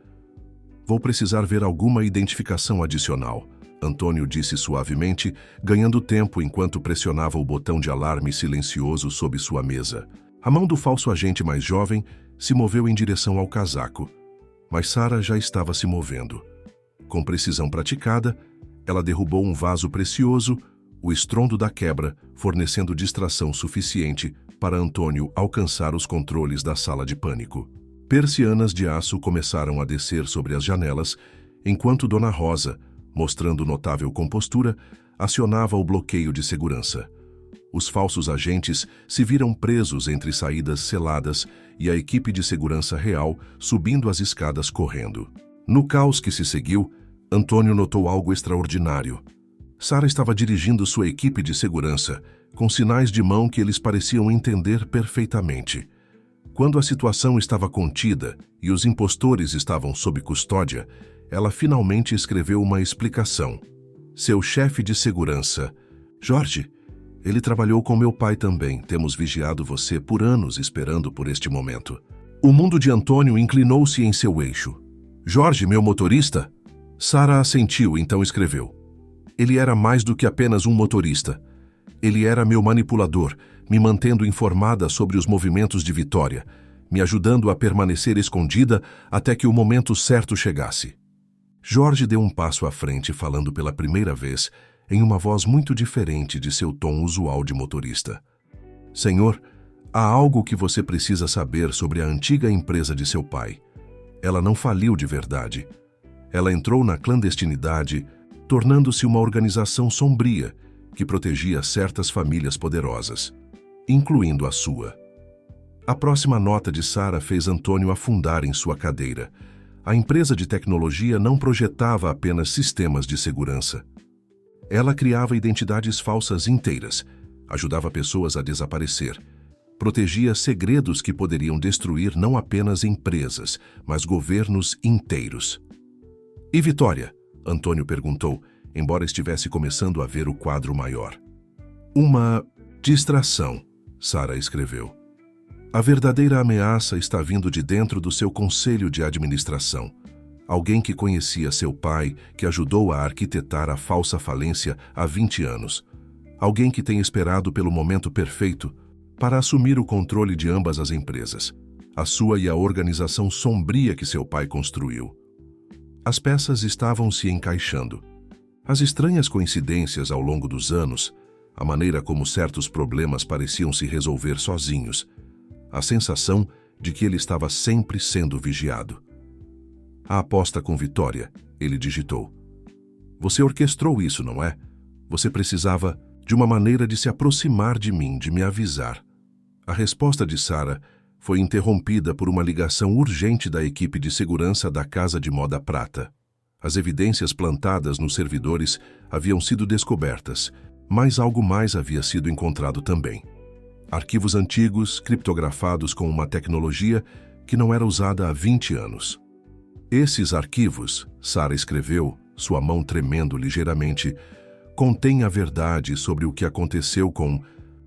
Vou precisar ver alguma identificação adicional, Antônio disse suavemente, ganhando tempo enquanto pressionava o botão de alarme silencioso sob sua mesa. A mão do falso agente mais jovem se moveu em direção ao casaco, mas Sarah já estava se movendo. Com precisão praticada, ela derrubou um vaso precioso, o estrondo da quebra fornecendo distração suficiente para Antônio alcançar os controles da sala de pânico. Persianas de aço começaram a descer sobre as janelas, enquanto Dona Rosa, mostrando notável compostura, acionava o bloqueio de segurança. Os falsos agentes se viram presos entre saídas seladas e a equipe de segurança real subindo as escadas correndo. No caos que se seguiu, Antônio notou algo extraordinário. Sarah estava dirigindo sua equipe de segurança, com sinais de mão que eles pareciam entender perfeitamente. Quando a situação estava contida e os impostores estavam sob custódia, ela finalmente escreveu uma explicação. Seu chefe de segurança, Jorge, ele trabalhou com meu pai também. Temos vigiado você por anos esperando por este momento. O mundo de Antônio inclinou-se em seu eixo. Jorge, meu motorista? Sarah assentiu, então escreveu. Ele era mais do que apenas um motorista. Ele era meu manipulador, me mantendo informada sobre os movimentos de Vitória, me ajudando a permanecer escondida até que o momento certo chegasse. Jorge deu um passo à frente, falando pela primeira vez, em uma voz muito diferente de seu tom usual de motorista. Senhor, há algo que você precisa saber sobre a antiga empresa de seu pai. Ela não faliu de verdade. Ela entrou na clandestinidade, tornando-se uma organização sombria que protegia certas famílias poderosas, incluindo a sua. A próxima nota de Sarah fez Antônio afundar em sua cadeira. A empresa de tecnologia não projetava apenas sistemas de segurança. Ela criava identidades falsas inteiras, ajudava pessoas a desaparecer, protegia segredos que poderiam destruir não apenas empresas, mas governos inteiros. E Vitória? Antônio perguntou, embora estivesse começando a ver o quadro maior. Uma distração, Sarah escreveu. A verdadeira ameaça está vindo de dentro do seu conselho de administração. Alguém que conhecia seu pai, que ajudou a arquitetar a falsa falência há 20 anos. Alguém que tem esperado pelo momento perfeito para assumir o controle de ambas as empresas, a sua e a organização sombria que seu pai construiu. As peças estavam se encaixando. As estranhas coincidências ao longo dos anos, a maneira como certos problemas pareciam se resolver sozinhos, a sensação de que ele estava sempre sendo vigiado. A aposta com Vitória, ele digitou. Você orquestrou isso, não é? Você precisava de uma maneira de se aproximar de mim, de me avisar. A resposta de Sarah foi interrompida por uma ligação urgente da equipe de segurança da Casa de Moda Prata. As evidências plantadas nos servidores haviam sido descobertas, mas algo mais havia sido encontrado também. Arquivos antigos, criptografados com uma tecnologia que não era usada há 20 anos. Esses arquivos, Sarah escreveu, sua mão tremendo ligeiramente, contêm a verdade sobre o que aconteceu com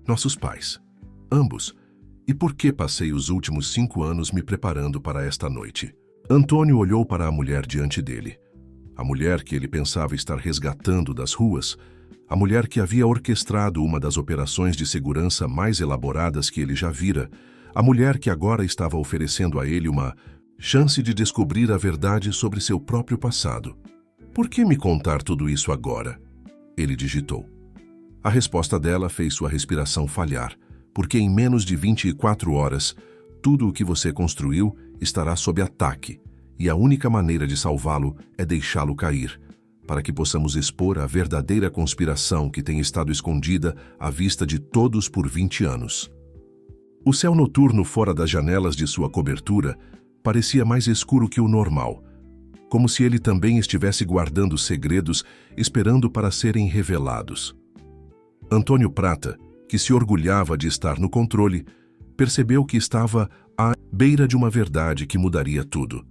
nossos pais, ambos, e por que passei os últimos 5 anos me preparando para esta noite. Antônio olhou para a mulher diante dele. A mulher que ele pensava estar resgatando das ruas, a mulher que havia orquestrado uma das operações de segurança mais elaboradas que ele já vira, a mulher que agora estava oferecendo a ele uma chance de descobrir a verdade sobre seu próprio passado. Por que me contar tudo isso agora? Ele digitou. A resposta dela fez sua respiração falhar, porque em menos de 24 horas, tudo o que você construiu estará sob ataque, e a única maneira de salvá-lo é deixá-lo cair, para que possamos expor a verdadeira conspiração que tem estado escondida à vista de todos por 20 anos. O céu noturno fora das janelas de sua cobertura parecia mais escuro que o normal, como se ele também estivesse guardando segredos esperando para serem revelados. Antônio Prata, que se orgulhava de estar no controle, percebeu que estava à beira de uma verdade que mudaria tudo.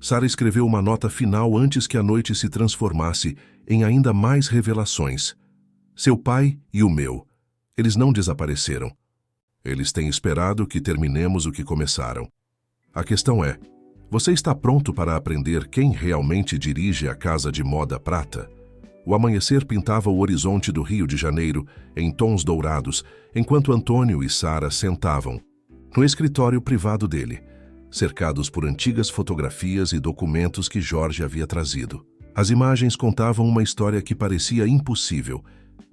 Sarah escreveu uma nota final antes que a noite se transformasse em ainda mais revelações. Seu pai e o meu, eles não desapareceram. Eles têm esperado que terminemos o que começaram. A questão é, você está pronto para aprender quem realmente dirige a Casa de Moda Prata? O amanhecer pintava o horizonte do Rio de Janeiro em tons dourados, enquanto Antônio e Sara sentavam no escritório privado dele, cercados por antigas fotografias e documentos que Jorge havia trazido. As imagens contavam uma história que parecia impossível,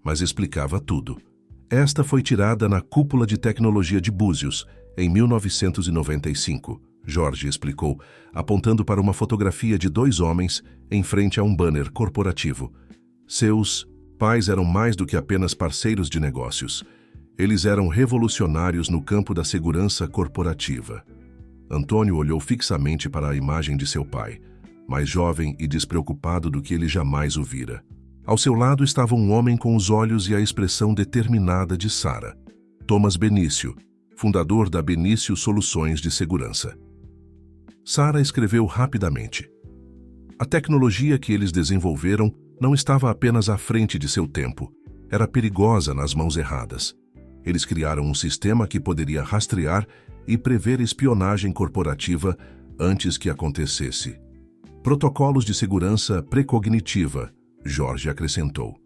mas explicava tudo. Esta foi tirada na Cúpula de Tecnologia de Búzios, em 1995, Jorge explicou, apontando para uma fotografia de dois homens em frente a um banner corporativo. Seus pais eram mais do que apenas parceiros de negócios. Eles eram revolucionários no campo da segurança corporativa. Antônio olhou fixamente para a imagem de seu pai, mais jovem e despreocupado do que ele jamais o vira. Ao seu lado estava um homem com os olhos e a expressão determinada de Sara, Thomas Benício, fundador da Benício Soluções de Segurança. Sara escreveu rapidamente. A tecnologia que eles desenvolveram não estava apenas à frente de seu tempo, era perigosa nas mãos erradas. Eles criaram um sistema que poderia rastrear e prever espionagem corporativa antes que acontecesse. Protocolos de segurança precognitiva, Jorge acrescentou.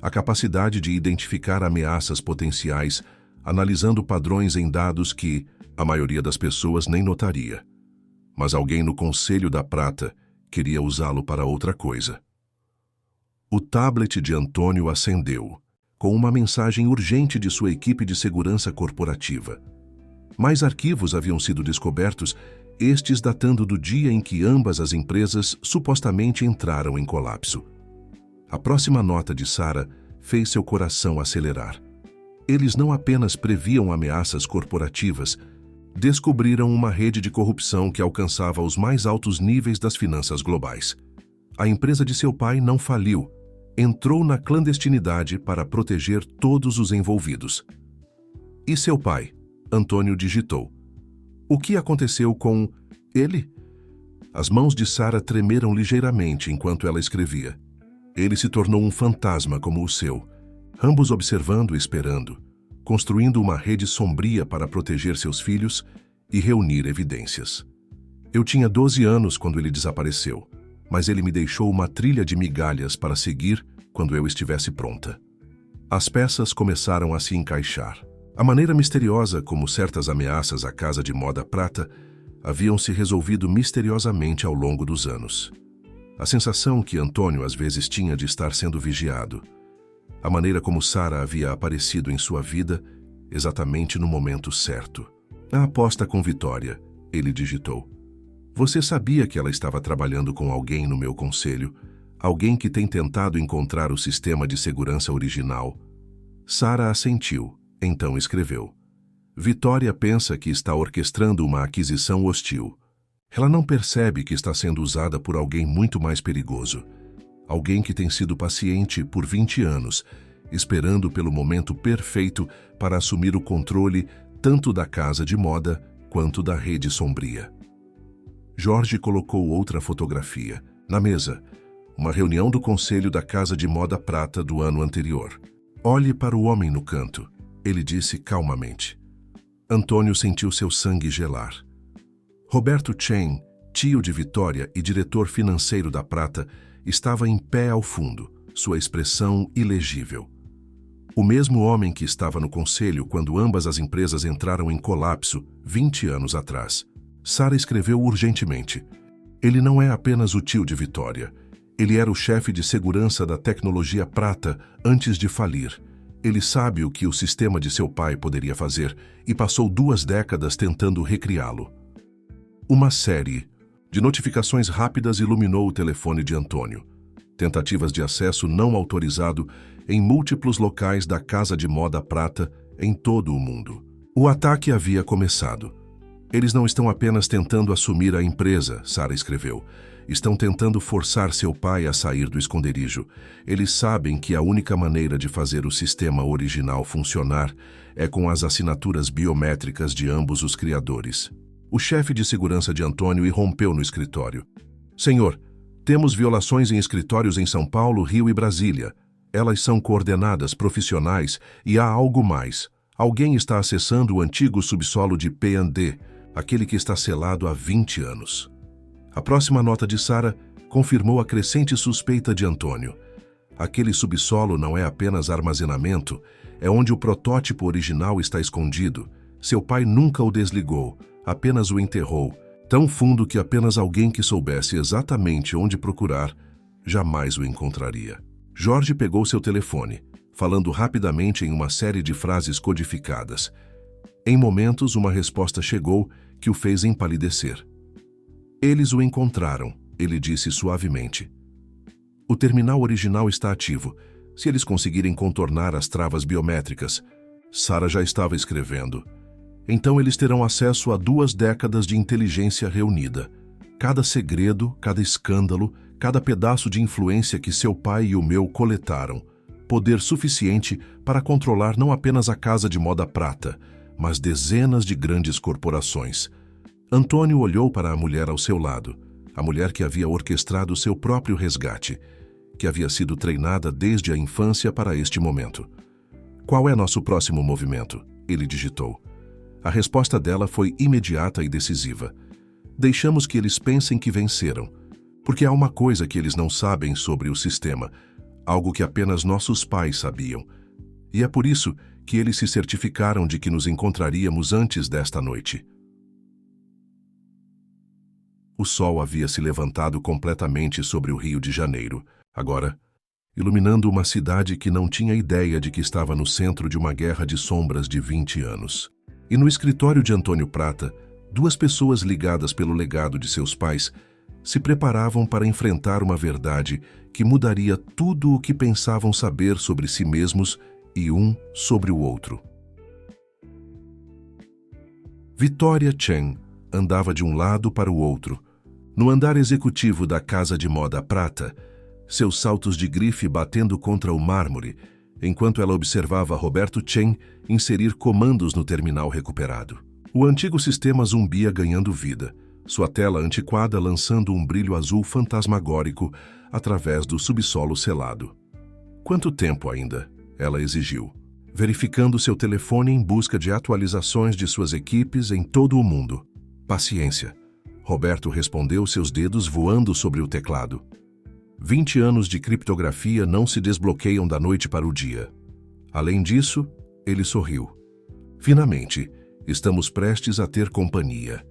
A capacidade de identificar ameaças potenciais, analisando padrões em dados que a maioria das pessoas nem notaria. Mas alguém no Conselho da Prata queria usá-lo para outra coisa. O tablet de Antônio acendeu, com uma mensagem urgente de sua equipe de segurança corporativa. Mais arquivos haviam sido descobertos, estes datando do dia em que ambas as empresas supostamente entraram em colapso. A próxima nota de Sara fez seu coração acelerar. Eles não apenas previam ameaças corporativas, descobriram uma rede de corrupção que alcançava os mais altos níveis das finanças globais. A empresa de seu pai não faliu, entrou na clandestinidade para proteger todos os envolvidos. E seu pai? Antônio digitou. O que aconteceu com ele? As mãos de Sara tremeram ligeiramente enquanto ela escrevia. Ele se tornou um fantasma como o seu, ambos observando e esperando, construindo uma rede sombria para proteger seus filhos e reunir evidências. Eu tinha 12 anos quando ele desapareceu, mas ele me deixou uma trilha de migalhas para seguir quando eu estivesse pronta. As peças começaram a se encaixar. A maneira misteriosa como certas ameaças à Casa de Moda Prata haviam se resolvido misteriosamente ao longo dos anos. A sensação que Antônio às vezes tinha de estar sendo vigiado. A maneira como Sara havia aparecido em sua vida exatamente no momento certo. A aposta com Vitória, ele digitou. Você sabia que ela estava trabalhando com alguém no meu conselho? Alguém que tem tentado encontrar o sistema de segurança original? Sara assentiu, então escreveu. Vitória pensa que está orquestrando uma aquisição hostil. Ela não percebe que está sendo usada por alguém muito mais perigoso. Alguém que tem sido paciente por 20 anos, esperando pelo momento perfeito para assumir o controle tanto da casa de moda quanto da rede sombria. Jorge colocou outra fotografia, na mesa, uma reunião do Conselho da Casa de Moda Prata do ano anterior. Olhe para o homem no canto, ele disse calmamente. Antônio sentiu seu sangue gelar. Roberto Chen, tio de Vitória e diretor financeiro da Prata, estava em pé ao fundo, sua expressão ilegível. O mesmo homem que estava no conselho quando ambas as empresas entraram em colapso 20 anos atrás. Sara escreveu urgentemente. Ele não é apenas o tio de Vitória. Ele era o chefe de segurança da tecnologia Prata antes de falir. Ele sabe o que o sistema de seu pai poderia fazer e passou 2 décadas tentando recriá-lo. Uma série de notificações rápidas iluminou o telefone de Antônio. Tentativas de acesso não autorizado em múltiplos locais da Casa de Moda Prata em todo o mundo. O ataque havia começado. Eles não estão apenas tentando assumir a empresa, Sara escreveu. Estão tentando forçar seu pai a sair do esconderijo. Eles sabem que a única maneira de fazer o sistema original funcionar é com as assinaturas biométricas de ambos os criadores. O chefe de segurança de Antônio irrompeu no escritório. Senhor, temos violações em escritórios em São Paulo, Rio e Brasília. Elas são coordenadas, profissionais e há algo mais. Alguém está acessando o antigo subsolo de P&D, aquele que está selado há 20 anos. A próxima nota de Sarah confirmou a crescente suspeita de Antônio. Aquele subsolo não é apenas armazenamento, é onde o protótipo original está escondido. Seu pai nunca o desligou, apenas o enterrou, tão fundo que apenas alguém que soubesse exatamente onde procurar jamais o encontraria. Jorge pegou seu telefone, falando rapidamente em uma série de frases codificadas. Em momentos, uma resposta chegou que o fez empalidecer. Eles o encontraram, ele disse suavemente. O terminal original está ativo. Se eles conseguirem contornar as travas biométricas, Sarah já estava escrevendo. Então eles terão acesso a 2 décadas de inteligência reunida. Cada segredo, cada escândalo, cada pedaço de influência que seu pai e o meu coletaram. Poder suficiente para controlar não apenas a casa de moda prata, mas dezenas de grandes corporações. Antônio olhou para a mulher ao seu lado, a mulher que havia orquestrado seu próprio resgate, que havia sido treinada desde a infância para este momento. Qual é nosso próximo movimento? Ele digitou. A resposta dela foi imediata e decisiva. Deixamos que eles pensem que venceram, porque há uma coisa que eles não sabem sobre o sistema, algo que apenas nossos pais sabiam. E é por isso que eles se certificaram de que nos encontraríamos antes desta noite. O sol havia se levantado completamente sobre o Rio de Janeiro, agora iluminando uma cidade que não tinha ideia de que estava no centro de uma guerra de sombras de 20 anos. E no escritório de Antônio Prata, 2 pessoas ligadas pelo legado de seus pais se preparavam para enfrentar uma verdade que mudaria tudo o que pensavam saber sobre si mesmos e um sobre o outro. Vitória Chen andava de um lado para o outro. No andar executivo da Casa de Moda Prata, seus saltos de grife batendo contra o mármore, enquanto ela observava Roberto Chen inserir comandos no terminal recuperado. O antigo sistema zumbia ganhando vida, sua tela antiquada lançando um brilho azul fantasmagórico através do subsolo selado. Quanto tempo ainda? Ela exigiu, verificando seu telefone em busca de atualizações de suas equipes em todo o mundo. Paciência. Roberto respondeu, seus dedos voando sobre o teclado. 20 anos de criptografia não se desbloqueiam da noite para o dia. Além disso, ele sorriu. Finalmente, estamos prestes a ter companhia.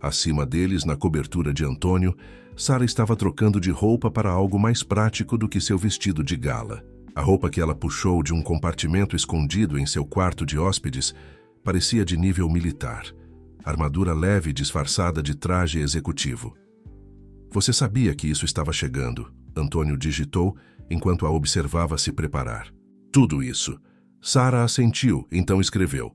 Acima deles, na cobertura de Antônio, Sarah estava trocando de roupa para algo mais prático do que seu vestido de gala. A roupa que ela puxou de um compartimento escondido em seu quarto de hóspedes parecia de nível militar. Armadura leve disfarçada de traje executivo. Você sabia que isso estava chegando, Antônio digitou enquanto a observava se preparar. Tudo isso. Sarah assentiu, então escreveu.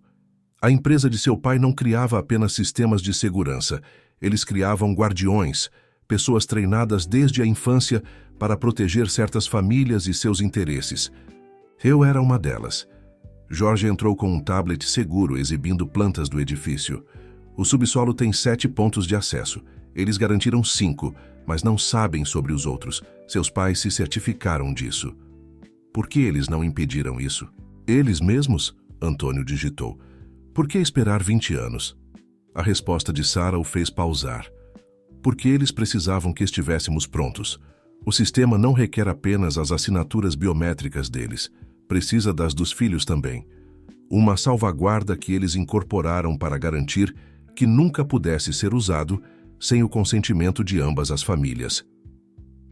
A empresa de seu pai não criava apenas sistemas de segurança, eles criavam guardiões, pessoas treinadas desde a infância para proteger certas famílias e seus interesses. Eu era uma delas. Jorge entrou com um tablet seguro exibindo plantas do edifício. O subsolo tem 7 pontos de acesso. Eles garantiram 5, mas não sabem sobre os outros. Seus pais se certificaram disso. Por que eles não impediram isso? Eles mesmos? Antônio digitou. Por que esperar 20 anos? A resposta de Sarah o fez pausar. Porque eles precisavam que estivéssemos prontos. O sistema não requer apenas as assinaturas biométricas deles. Precisa das dos filhos também. Uma salvaguarda que eles incorporaram para garantir que nunca pudesse ser usado sem o consentimento de ambas as famílias.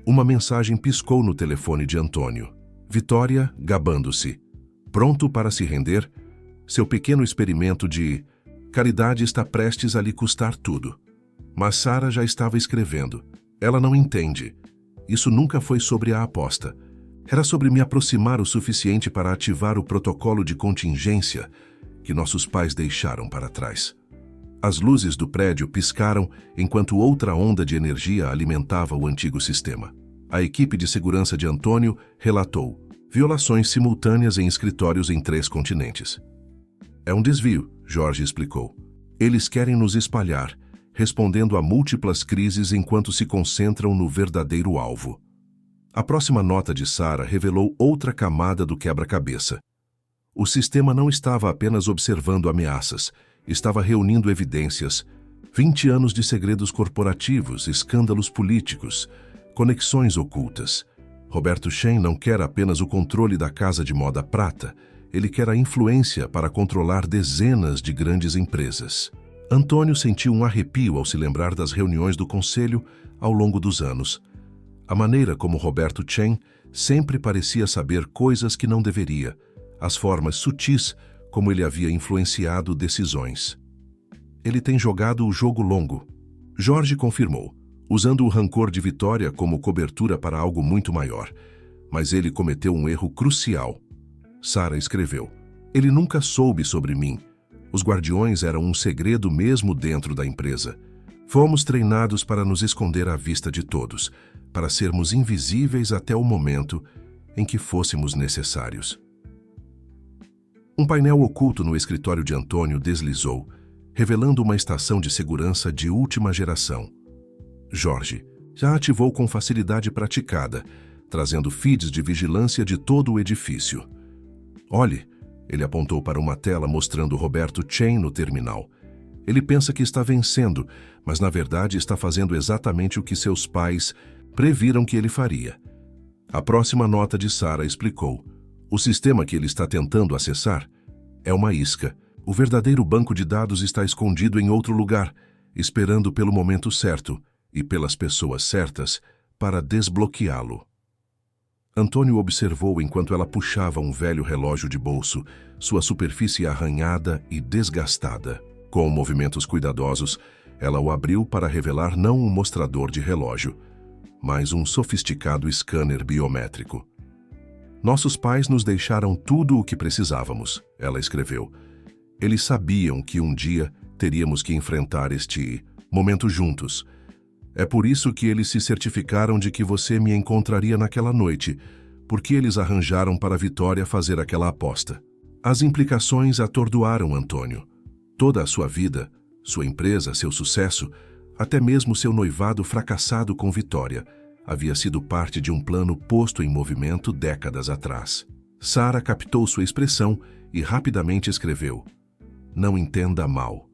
Uma mensagem piscou no telefone de Antônio. Vitória, gabando-se. Pronto para se render? Seu pequeno experimento de caridade está prestes a lhe custar tudo. Mas Sarah já estava escrevendo. Ela não entende. Isso nunca foi sobre a aposta. Era sobre me aproximar o suficiente para ativar o protocolo de contingência que nossos pais deixaram para trás. As luzes do prédio piscaram enquanto outra onda de energia alimentava o antigo sistema. A equipe de segurança de Antônio relatou violações simultâneas em escritórios em 3 continentes. É um desvio, Jorge explicou. Eles querem nos espalhar, respondendo a múltiplas crises enquanto se concentram no verdadeiro alvo. A próxima nota de Sarah revelou outra camada do quebra-cabeça. O sistema não estava apenas observando ameaças, estava reunindo evidências. 20 anos de segredos corporativos, escândalos políticos, conexões ocultas. Roberto Chen não quer apenas o controle da Casa de Moda Prata, ele quer a influência para controlar dezenas de grandes empresas. Antônio sentiu um arrepio ao se lembrar das reuniões do conselho ao longo dos anos. A maneira como Roberto Chen sempre parecia saber coisas que não deveria, as formas sutis como ele havia influenciado decisões. Ele tem jogado o jogo longo. Jorge confirmou, usando o rancor de Vitória como cobertura para algo muito maior. Mas ele cometeu um erro crucial. Sara escreveu, ele nunca soube sobre mim. Os guardiões eram um segredo mesmo dentro da empresa. Fomos treinados para nos esconder à vista de todos, para sermos invisíveis até o momento em que fôssemos necessários. Um painel oculto no escritório de Antônio deslizou, revelando uma estação de segurança de última geração. Jorge já ativou com facilidade praticada, trazendo feeds de vigilância de todo o edifício. Olhe, ele apontou para uma tela mostrando Roberto Chen no terminal. Ele pensa que está vencendo, mas na verdade está fazendo exatamente o que seus pais previram que ele faria. A próxima nota de Sara explicou. O sistema que ele está tentando acessar é uma isca. O verdadeiro banco de dados está escondido em outro lugar, esperando pelo momento certo e pelas pessoas certas para desbloqueá-lo. Antônio observou enquanto ela puxava um velho relógio de bolso, sua superfície arranhada e desgastada. Com movimentos cuidadosos, ela o abriu para revelar não um mostrador de relógio, mas um sofisticado scanner biométrico. Nossos pais nos deixaram tudo o que precisávamos, ela escreveu. Eles sabiam que um dia teríamos que enfrentar este momento juntos. É por isso que eles se certificaram de que você me encontraria naquela noite, porque eles arranjaram para Vitória fazer aquela aposta. As implicações atordoaram Antônio. Toda a sua vida, sua empresa, seu sucesso, até mesmo seu noivado fracassado com Vitória, havia sido parte de um plano posto em movimento décadas atrás. Sara captou sua expressão e rapidamente escreveu: Não entenda mal.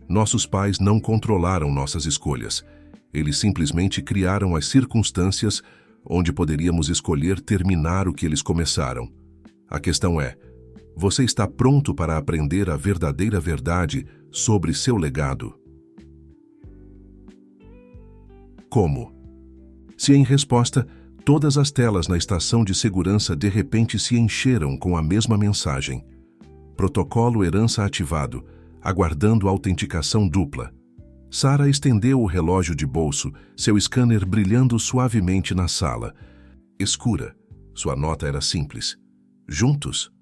Nossos pais não controlaram nossas escolhas. Eles simplesmente criaram as circunstâncias onde poderíamos escolher terminar o que eles começaram. A questão é, você está pronto para aprender a verdadeira verdade sobre seu legado? Como? Se em resposta, todas as telas na estação de segurança de repente se encheram com a mesma mensagem. Protocolo herança ativado, aguardando autenticação dupla. Sara estendeu o relógio de bolso, seu scanner brilhando suavemente na sala. Escura. Sua nota era simples. Juntos?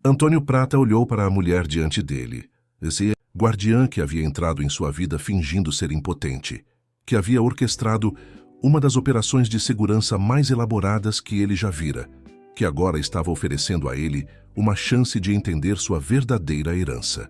Antônio Prata olhou para a mulher diante dele. Esse guardiã que havia entrado em sua vida fingindo ser impotente, que havia orquestrado uma das operações de segurança mais elaboradas que ele já vira, que agora estava oferecendo a ele uma chance de entender sua verdadeira herança.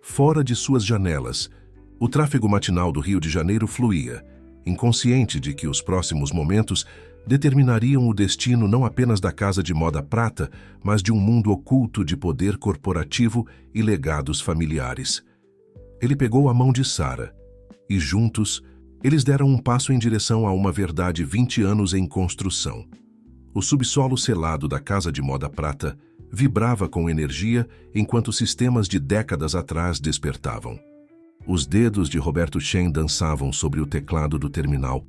Fora de suas janelas, o tráfego matinal do Rio de Janeiro fluía, inconsciente de que os próximos momentos determinariam o destino não apenas da Casa de Moda Prata, mas de um mundo oculto de poder corporativo e legados familiares. Ele pegou a mão de Sara e, juntos, eles deram um passo em direção a uma verdade 20 anos em construção. O subsolo selado da Casa de Moda Prata vibrava com energia enquanto sistemas de décadas atrás despertavam. Os dedos de Roberto Chen dançavam sobre o teclado do terminal,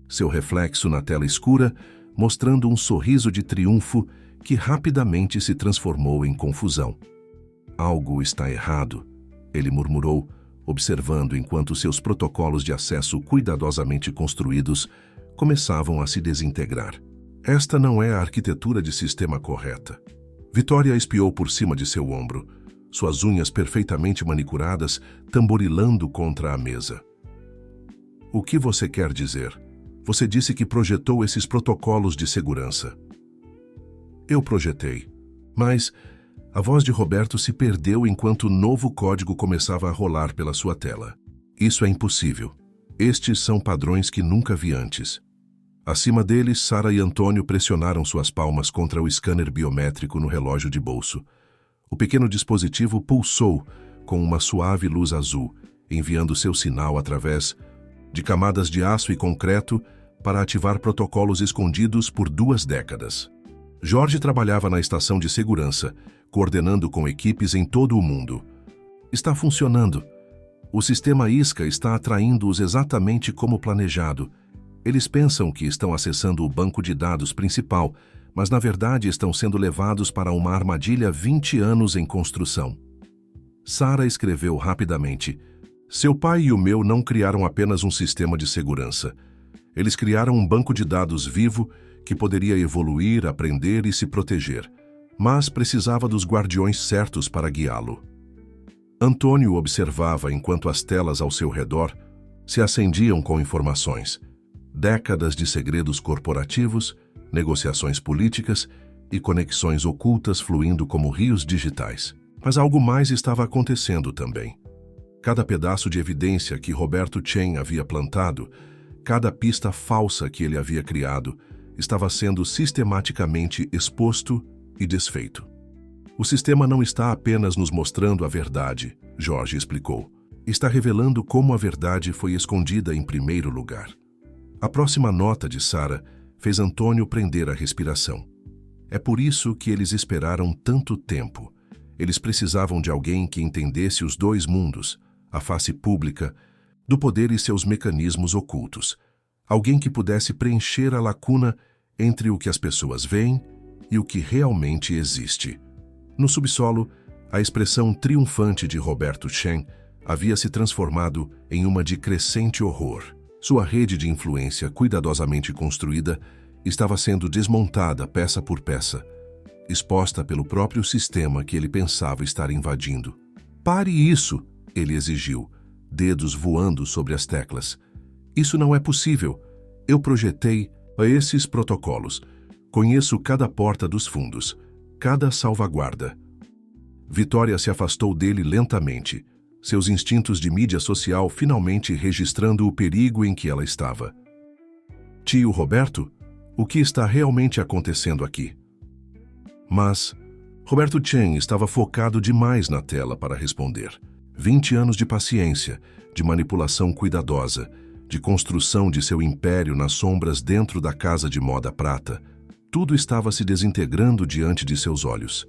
seu reflexo na tela escura mostrando um sorriso de triunfo que rapidamente se transformou em confusão. Algo está errado, ele murmurou, observando enquanto seus protocolos de acesso cuidadosamente construídos começavam a se desintegrar. Esta não é a arquitetura de sistema correta. Vitória espiou por cima de seu ombro, suas unhas perfeitamente manicuradas tamborilando contra a mesa. O que você quer dizer? Você disse que projetou esses protocolos de segurança. Eu projetei, mas a voz de Roberto se perdeu enquanto o novo código começava a rolar pela sua tela. Isso é impossível. Estes são padrões que nunca vi antes. Acima deles, Sara e Antônio pressionaram suas palmas contra o scanner biométrico no relógio de bolso. O pequeno dispositivo pulsou com uma suave luz azul, enviando seu sinal através de camadas de aço e concreto para ativar protocolos escondidos por 2 décadas. Jorge trabalhava na estação de segurança, coordenando com equipes em todo o mundo. Está funcionando. O sistema Isca está atraindo-os exatamente como planejado. Eles pensam que estão acessando o banco de dados principal, mas na verdade estão sendo levados para uma armadilha 20 anos em construção. Sarah escreveu rapidamente: seu pai e o meu não criaram apenas um sistema de segurança. Eles criaram um banco de dados vivo que poderia evoluir, aprender e se proteger, mas precisava dos guardiões certos para guiá-lo. Antônio observava enquanto as telas ao seu redor se acendiam com informações. Décadas de segredos corporativos, negociações políticas e conexões ocultas fluindo como rios digitais. Mas algo mais estava acontecendo também. Cada pedaço de evidência que Roberto Chen havia plantado, cada pista falsa que ele havia criado, estava sendo sistematicamente exposto e desfeito. O sistema não está apenas nos mostrando a verdade, Jorge explicou. Está revelando como a verdade foi escondida em primeiro lugar. A próxima nota de Sarah fez Antônio prender a respiração. É por isso que eles esperaram tanto tempo. Eles precisavam de alguém que entendesse os 2 mundos, a face pública, do poder e seus mecanismos ocultos. Alguém que pudesse preencher a lacuna entre o que as pessoas veem e o que realmente existe. No subsolo, a expressão triunfante de Roberto Chen havia se transformado em uma de crescente horror. Sua rede de influência, cuidadosamente construída, estava sendo desmontada peça por peça, exposta pelo próprio sistema que ele pensava estar invadindo. Pare isso, ele exigiu, dedos voando sobre as teclas. Isso não é possível. Eu projetei esses protocolos. Conheço cada porta dos fundos, cada salvaguarda. Vitória se afastou dele lentamente, seus instintos de mídia social finalmente registrando o perigo em que ela estava. Tio Roberto, o que está realmente acontecendo aqui? Mas Roberto Chen estava focado demais na tela para responder. 20 anos de paciência, de manipulação cuidadosa, de construção de seu império nas sombras dentro da casa de moda prata, tudo estava se desintegrando diante de seus olhos.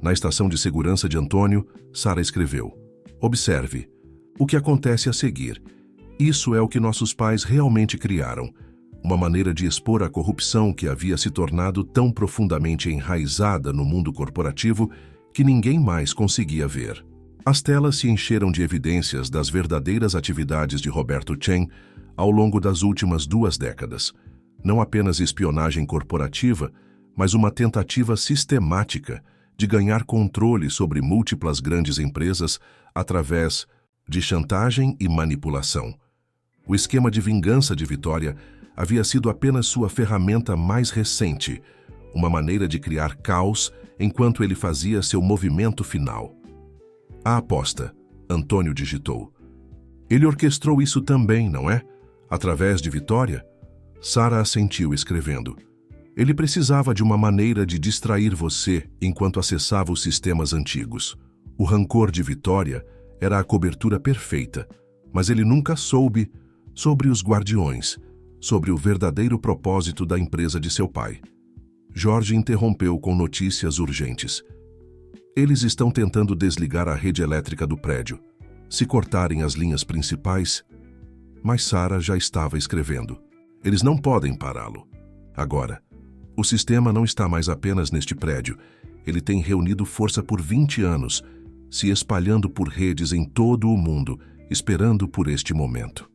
Na estação de segurança de Antônio, Sarah escreveu: observe. O que acontece a seguir. Isso é o que nossos pais realmente criaram. Uma maneira de expor a corrupção que havia se tornado tão profundamente enraizada no mundo corporativo que ninguém mais conseguia ver. As telas se encheram de evidências das verdadeiras atividades de Roberto Chen ao longo das últimas 2 décadas. Não apenas espionagem corporativa, mas uma tentativa sistemática de ganhar controle sobre múltiplas grandes empresas através de chantagem e manipulação. O esquema de vingança de Vitória havia sido apenas sua ferramenta mais recente, uma maneira de criar caos enquanto ele fazia seu movimento final. A aposta, Antônio digitou. Ele orquestrou isso também, não é? Através de Vitória? Sarah assentiu escrevendo. Ele precisava de uma maneira de distrair você enquanto acessava os sistemas antigos. O rancor de Vitória era a cobertura perfeita, mas ele nunca soube sobre os guardiões, sobre o verdadeiro propósito da empresa de seu pai. Jorge interrompeu com notícias urgentes. Eles estão tentando desligar a rede elétrica do prédio. Se cortarem as linhas principais... Mas Sarah já estava escrevendo. Eles não podem pará-lo. Agora, o sistema não está mais apenas neste prédio. Ele tem reunido força por 20 anos, se espalhando por redes em todo o mundo, esperando por este momento.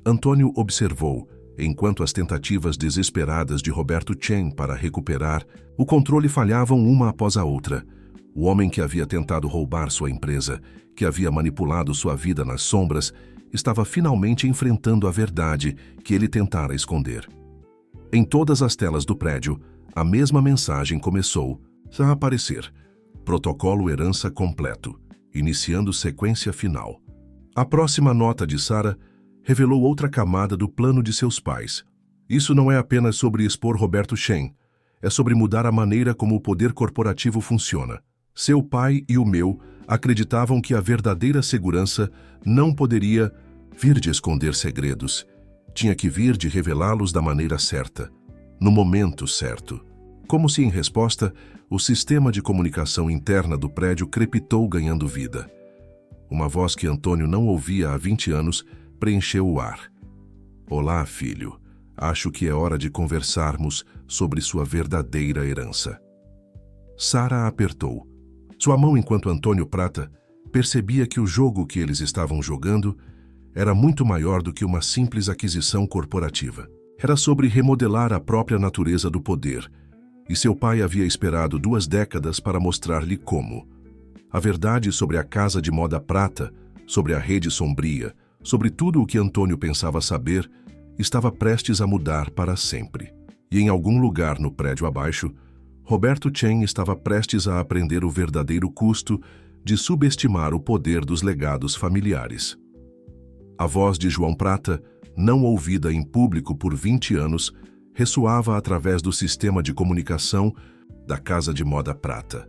Antônio observou, enquanto as tentativas desesperadas de Roberto Chen para recuperar o controle falhavam uma após a outra. O homem que havia tentado roubar sua empresa, que havia manipulado sua vida nas sombras, estava finalmente enfrentando a verdade que ele tentara esconder. Em todas as telas do prédio, a mesma mensagem começou a aparecer. Protocolo herança completo, iniciando sequência final. A próxima nota de Sarah revelou outra camada do plano de seus pais. Isso não é apenas sobre expor Roberto Chen, é sobre mudar a maneira como o poder corporativo funciona. Seu pai e o meu acreditavam que a verdadeira segurança não poderia vir de esconder segredos. Tinha que vir de revelá-los da maneira certa, no momento certo. Como se em resposta, o sistema de comunicação interna do prédio crepitou ganhando vida. Uma voz que Antônio não ouvia há 20 anos preencheu o ar. Olá, filho. Acho que é hora de conversarmos sobre sua verdadeira herança. Sara apertou sua mão enquanto Antônio Prata percebia que o jogo que eles estavam jogando era muito maior do que uma simples aquisição corporativa. Era sobre remodelar a própria natureza do poder, e seu pai havia esperado 2 décadas para mostrar-lhe como. A verdade sobre a Casa de Moda Prata, sobre a Rede Sombria, sobre tudo o que Antônio pensava saber, estava prestes a mudar para sempre. E em algum lugar no prédio abaixo, Roberto Chen estava prestes a aprender o verdadeiro custo de subestimar o poder dos legados familiares. A voz de João Prata, não ouvida em público por 20 anos, ressoava através do sistema de comunicação da Casa de Moda Prata.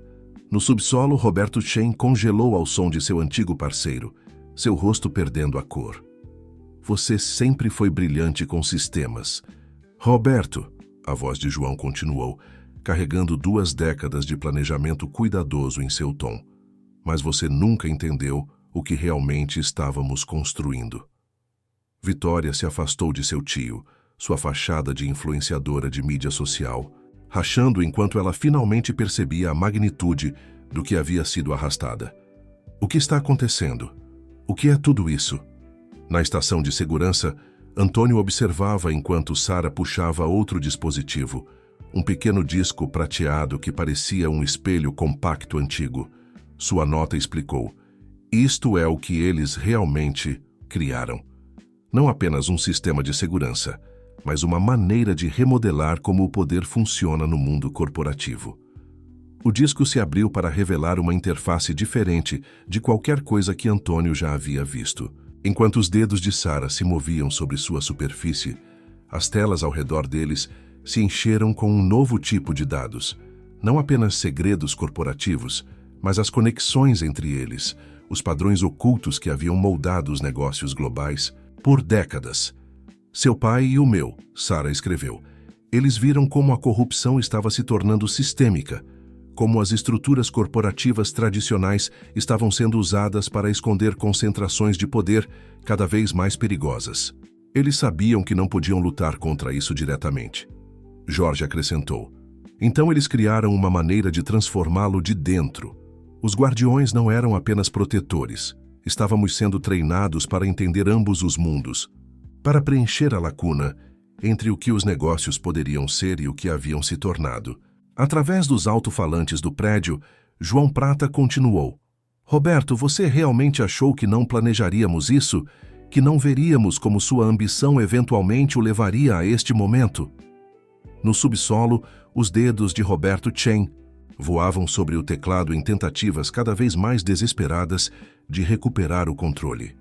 No subsolo, Roberto Chen congelou ao som de seu antigo parceiro, seu rosto perdendo a cor. Você sempre foi brilhante com sistemas. Roberto, a voz de João continuou, carregando 2 décadas de planejamento cuidadoso em seu tom. Mas você nunca entendeu o que realmente estávamos construindo. Vitória se afastou de seu tio, sua fachada de influenciadora de mídia social, rachando enquanto ela finalmente percebia a magnitude do que havia sido arrastada. O que está acontecendo? O que é tudo isso? Na estação de segurança, Antônio observava enquanto Sara puxava outro dispositivo, um pequeno disco prateado que parecia um espelho compacto antigo. Sua nota explicou: isto é o que eles realmente criaram. Não apenas um sistema de segurança, mas uma maneira de remodelar como o poder funciona no mundo corporativo. O disco se abriu para revelar uma interface diferente de qualquer coisa que Antônio já havia visto. Enquanto os dedos de Sara se moviam sobre sua superfície, as telas ao redor deles se encheram com um novo tipo de dados. Não apenas segredos corporativos, mas as conexões entre eles, os padrões ocultos que haviam moldado os negócios globais por décadas. Seu pai e o meu, Sara escreveu. Eles viram como a corrupção estava se tornando sistêmica, como as estruturas corporativas tradicionais estavam sendo usadas para esconder concentrações de poder cada vez mais perigosas. Eles sabiam que não podiam lutar contra isso diretamente. Jorge acrescentou. Então eles criaram uma maneira de transformá-lo de dentro. Os guardiões não eram apenas protetores. Estávamos sendo treinados para entender ambos os mundos, para preencher a lacuna entre o que os negócios poderiam ser e o que haviam se tornado. Através dos alto-falantes do prédio, João Prata continuou. Roberto, você realmente achou que não planejaríamos isso? Que não veríamos como sua ambição eventualmente o levaria a este momento? No subsolo, os dedos de Roberto Chen voavam sobre o teclado em tentativas cada vez mais desesperadas de recuperar o controle.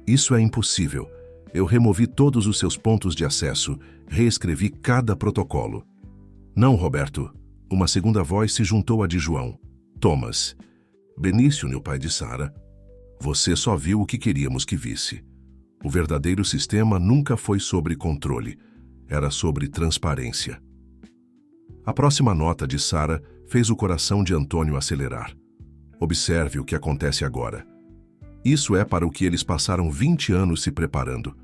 Isso é impossível. Eu removi todos os seus pontos de acesso, reescrevi cada protocolo. Não, Roberto. Uma segunda voz se juntou à de João. Thomas. Benício, meu pai de Sara. Você só viu o que queríamos que visse. O verdadeiro sistema nunca foi sobre controle. Era sobre transparência. A próxima nota de Sara fez o coração de Antônio acelerar. Observe o que acontece agora. Isso é para o que eles passaram 20 anos se preparando.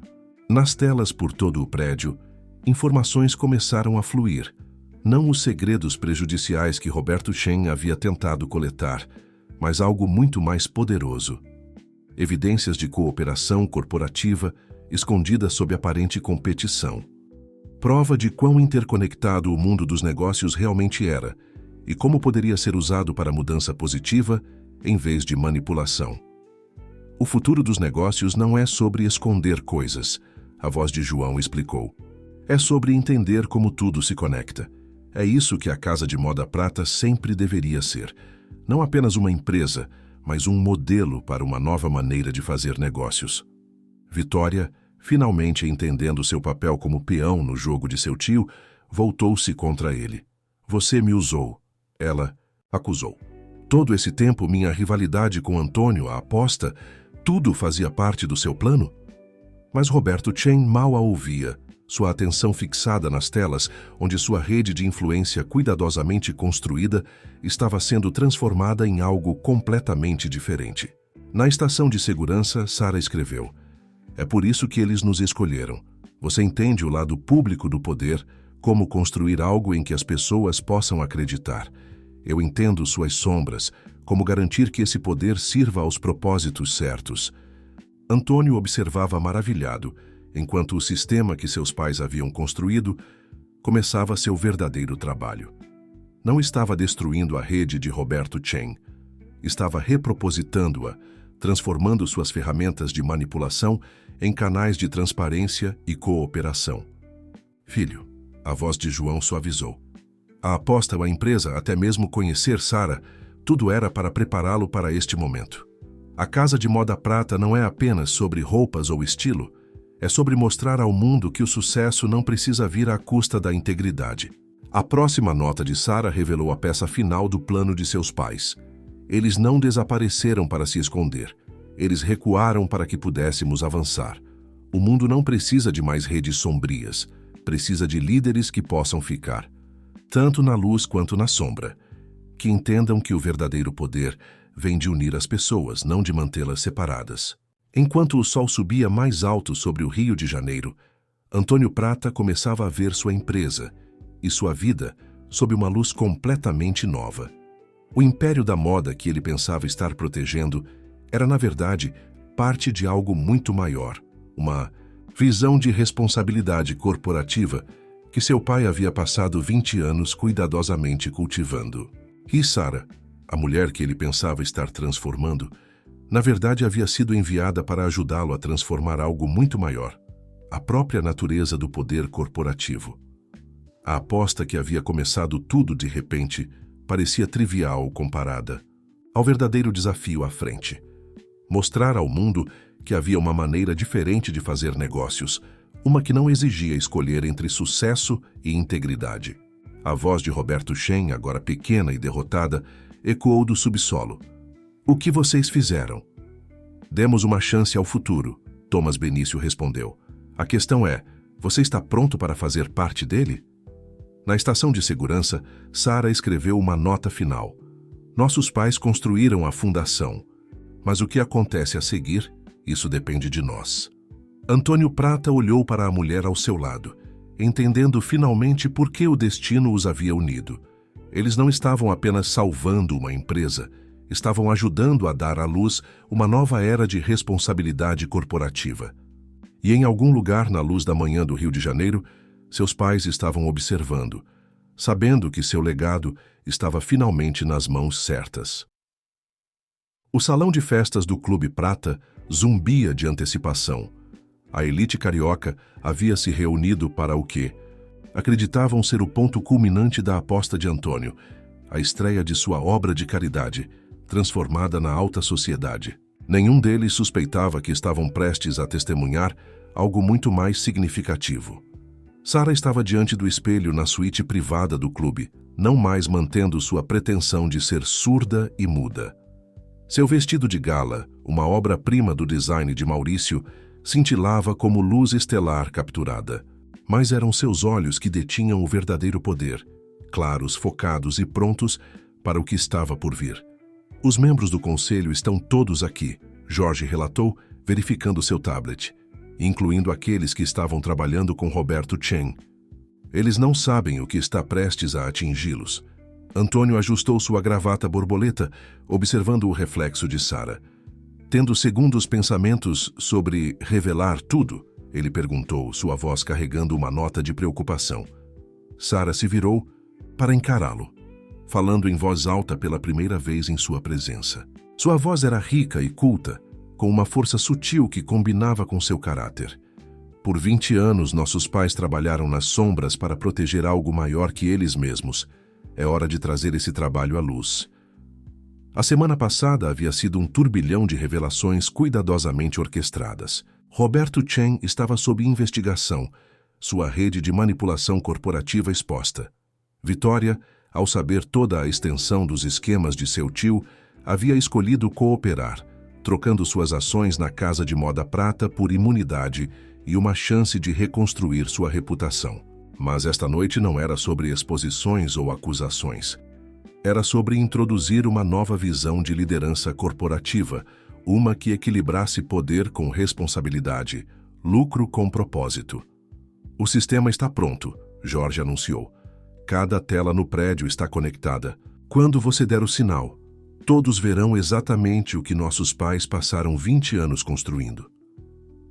Nas telas por todo o prédio, informações começaram a fluir. Não os segredos prejudiciais que Roberto Chen havia tentado coletar, mas algo muito mais poderoso. Evidências de cooperação corporativa escondidas sob aparente competição. Prova de quão interconectado o mundo dos negócios realmente era e como poderia ser usado para mudança positiva em vez de manipulação. O futuro dos negócios não é sobre esconder coisas, a voz de João explicou. É sobre entender como tudo se conecta. É isso que a Casa de Moda Prata sempre deveria ser. Não apenas uma empresa, mas um modelo para uma nova maneira de fazer negócios. Vitória, finalmente entendendo seu papel como peão no jogo de seu tio, voltou-se contra ele. Você me usou, ela acusou. Todo esse tempo, minha rivalidade com Antônio, a aposta, tudo fazia parte do seu plano? Mas Roberto Chen mal a ouvia, sua atenção fixada nas telas, onde sua rede de influência cuidadosamente construída estava sendo transformada em algo completamente diferente. Na estação de segurança, Sarah escreveu: "É por isso que eles nos escolheram. Você entende o lado público do poder, como construir algo em que as pessoas possam acreditar. Eu entendo suas sombras, como garantir que esse poder sirva aos propósitos certos." Antônio observava maravilhado, enquanto o sistema que seus pais haviam construído começava seu verdadeiro trabalho. Não estava destruindo a rede de Roberto Chen, estava repropositando-a, transformando suas ferramentas de manipulação em canais de transparência e cooperação. "Filho", a voz de João suavizou. A aposta à empresa, até mesmo conhecer Sarah, tudo era para prepará-lo para este momento. A Casa de Moda Prata não é apenas sobre roupas ou estilo, é sobre mostrar ao mundo que o sucesso não precisa vir à custa da integridade. A próxima nota de Sarah revelou a peça final do plano de seus pais. Eles não desapareceram para se esconder. Eles recuaram para que pudéssemos avançar. O mundo não precisa de mais redes sombrias. Precisa de líderes que possam ficar, tanto na luz quanto na sombra, que entendam que o verdadeiro poder vem de unir as pessoas, não de mantê-las separadas. Enquanto o sol subia mais alto sobre o Rio de Janeiro, Antônio Prata começava a ver sua empresa e sua vida sob uma luz completamente nova. O império da moda que ele pensava estar protegendo era, na verdade, parte de algo muito maior, uma visão de responsabilidade corporativa que seu pai havia passado 20 anos cuidadosamente cultivando. E Sarah, a mulher que ele pensava estar transformando, na verdade havia sido enviada para ajudá-lo a transformar algo muito maior, a própria natureza do poder corporativo. A aposta que havia começado tudo de repente parecia trivial comparada ao verdadeiro desafio à frente. Mostrar ao mundo que havia uma maneira diferente de fazer negócios, uma que não exigia escolher entre sucesso e integridade. A voz de Roberto Chen, agora pequena e derrotada, ecoou do subsolo. "O que vocês fizeram?" "Demos uma chance ao futuro", Thomas Benício respondeu. "A questão é, você está pronto para fazer parte dele?" Na estação de segurança, Sarah escreveu uma nota final. "Nossos pais construíram a fundação, mas o que acontece a seguir, isso depende de nós." Antônio Prata olhou para a mulher ao seu lado, entendendo finalmente por que o destino os havia unido. Eles não estavam apenas salvando uma empresa, estavam ajudando a dar à luz uma nova era de responsabilidade corporativa. E em algum lugar na luz da manhã do Rio de Janeiro, seus pais estavam observando, sabendo que seu legado estava finalmente nas mãos certas. O salão de festas do Clube Prata zumbia de antecipação. A elite carioca havia se reunido para o que acreditavam ser o ponto culminante da aposta de Antônio, a estreia de sua obra de caridade, transformada na alta sociedade. Nenhum deles suspeitava que estavam prestes a testemunhar algo muito mais significativo. Sarah estava diante do espelho na suíte privada do clube, não mais mantendo sua pretensão de ser surda e muda. Seu vestido de gala, uma obra-prima do design de Maurício, cintilava como luz estelar capturada. Mas eram seus olhos que detinham o verdadeiro poder, claros, focados e prontos para o que estava por vir. "Os membros do conselho estão todos aqui", Jorge relatou, verificando seu tablet, incluindo aqueles que estavam trabalhando com Roberto Chen. "Eles não sabem o que está prestes a atingi-los." Antônio ajustou sua gravata borboleta, observando o reflexo de Sarah. "Tendo segundos pensamentos sobre revelar tudo?" ele perguntou, sua voz carregando uma nota de preocupação. Sarah se virou para encará-lo, falando em voz alta pela primeira vez em sua presença. Sua voz era rica e culta, com uma força sutil que combinava com seu caráter. "Por 20 anos, nossos pais trabalharam nas sombras para proteger algo maior que eles mesmos. É hora de trazer esse trabalho à luz." A semana passada havia sido um turbilhão de revelações cuidadosamente orquestradas. Roberto Chen estava sob investigação, sua rede de manipulação corporativa exposta. Vitória, ao saber toda a extensão dos esquemas de seu tio, havia escolhido cooperar, trocando suas ações na Casa de Moda Prata por imunidade e uma chance de reconstruir sua reputação. Mas esta noite não era sobre exposições ou acusações. Era sobre introduzir uma nova visão de liderança corporativa, uma que equilibrasse poder com responsabilidade, lucro com propósito. O sistema está pronto, Jorge anunciou. Cada tela no prédio está conectada. Quando você der o sinal, todos verão exatamente o que nossos pais passaram 20 anos construindo.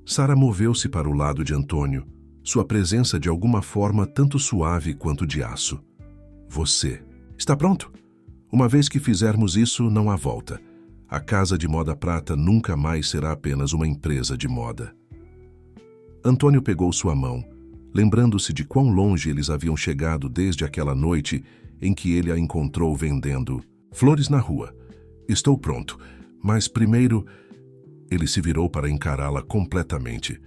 Sara moveu-se para o lado de Antônio, sua presença de alguma forma tanto suave quanto de aço. Você está pronto? Uma vez que fizermos isso, não há volta. A Casa de Moda Prata nunca mais será apenas uma empresa de moda. Antônio pegou sua mão, lembrando-se de quão longe eles haviam chegado desde aquela noite em que ele a encontrou vendendo flores na rua. Estou pronto, mas primeiro... Ele se virou para encará-la completamente.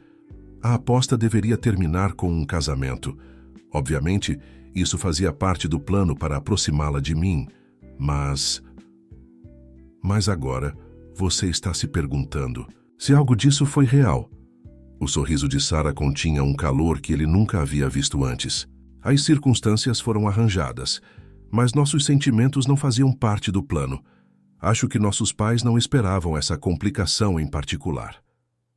A aposta deveria terminar com um casamento. Obviamente, isso fazia parte do plano para aproximá-la de mim, mas agora você está se perguntando se algo disso foi real. O sorriso de Sara continha um calor que ele nunca havia visto antes. As circunstâncias foram arranjadas, mas nossos sentimentos não faziam parte do plano. Acho que nossos pais não esperavam essa complicação em particular.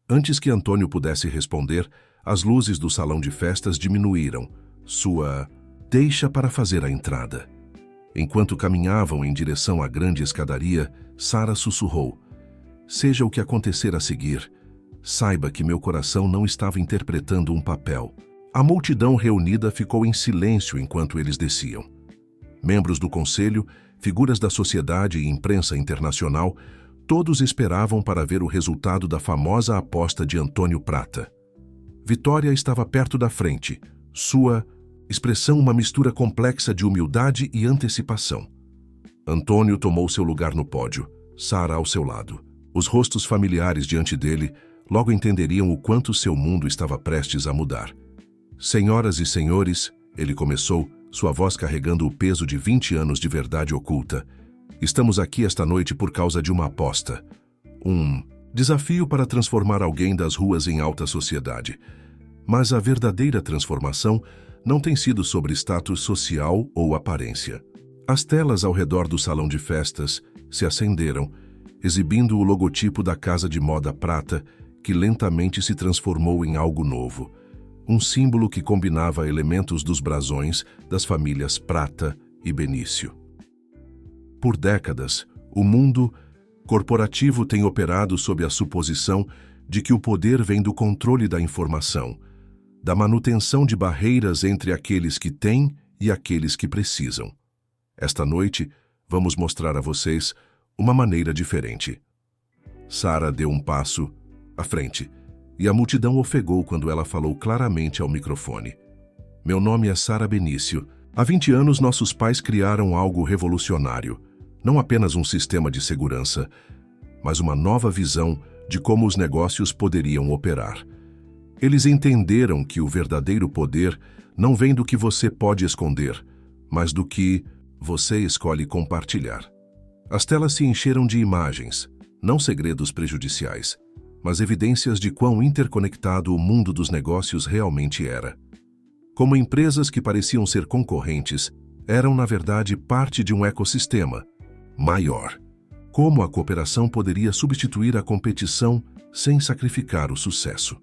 Antes que Antônio pudesse responder, as luzes do salão de festas diminuíram. Sua deixa para fazer a entrada. Enquanto caminhavam em direção à grande escadaria, Sara sussurrou: seja o que acontecer a seguir, saiba que meu coração não estava interpretando um papel. A multidão reunida ficou em silêncio enquanto eles desciam. Membros do conselho, figuras da sociedade e imprensa internacional, todos esperavam para ver o resultado da famosa aposta de Antônio Prata. Vitória estava perto da frente, sua expressão uma mistura complexa de humildade e antecipação. Antônio tomou seu lugar no pódio, Sara ao seu lado. Os rostos familiares diante dele logo entenderiam o quanto seu mundo estava prestes a mudar. Senhoras e senhores, ele começou, sua voz carregando o peso de 20 anos de verdade oculta. Estamos aqui esta noite por causa de uma aposta. Um desafio para transformar alguém das ruas em alta sociedade. Mas a verdadeira transformação não tem sido sobre status social ou aparência. As telas ao redor do salão de festas se acenderam, exibindo o logotipo da Casa de Moda Prata, que lentamente se transformou em algo novo. Um símbolo que combinava elementos dos brasões das famílias Prata e Benício. Por décadas, o mundo corporativo tem operado sob a suposição de que o poder vem do controle da informação, da manutenção de barreiras entre aqueles que têm e aqueles que precisam. Esta noite, vamos mostrar a vocês uma maneira diferente. Sara deu um passo à frente, e a multidão ofegou quando ela falou claramente ao microfone. Meu nome é Sara Benício. Há 20 anos nossos pais criaram algo revolucionário. Não apenas um sistema de segurança, mas uma nova visão de como os negócios poderiam operar. Eles entenderam que o verdadeiro poder não vem do que você pode esconder, mas do que você escolhe compartilhar. As telas se encheram de imagens, não segredos prejudiciais, mas evidências de quão interconectado o mundo dos negócios realmente era. Como empresas que pareciam ser concorrentes, eram na verdade parte de um ecossistema maior. Como a cooperação poderia substituir a competição sem sacrificar o sucesso?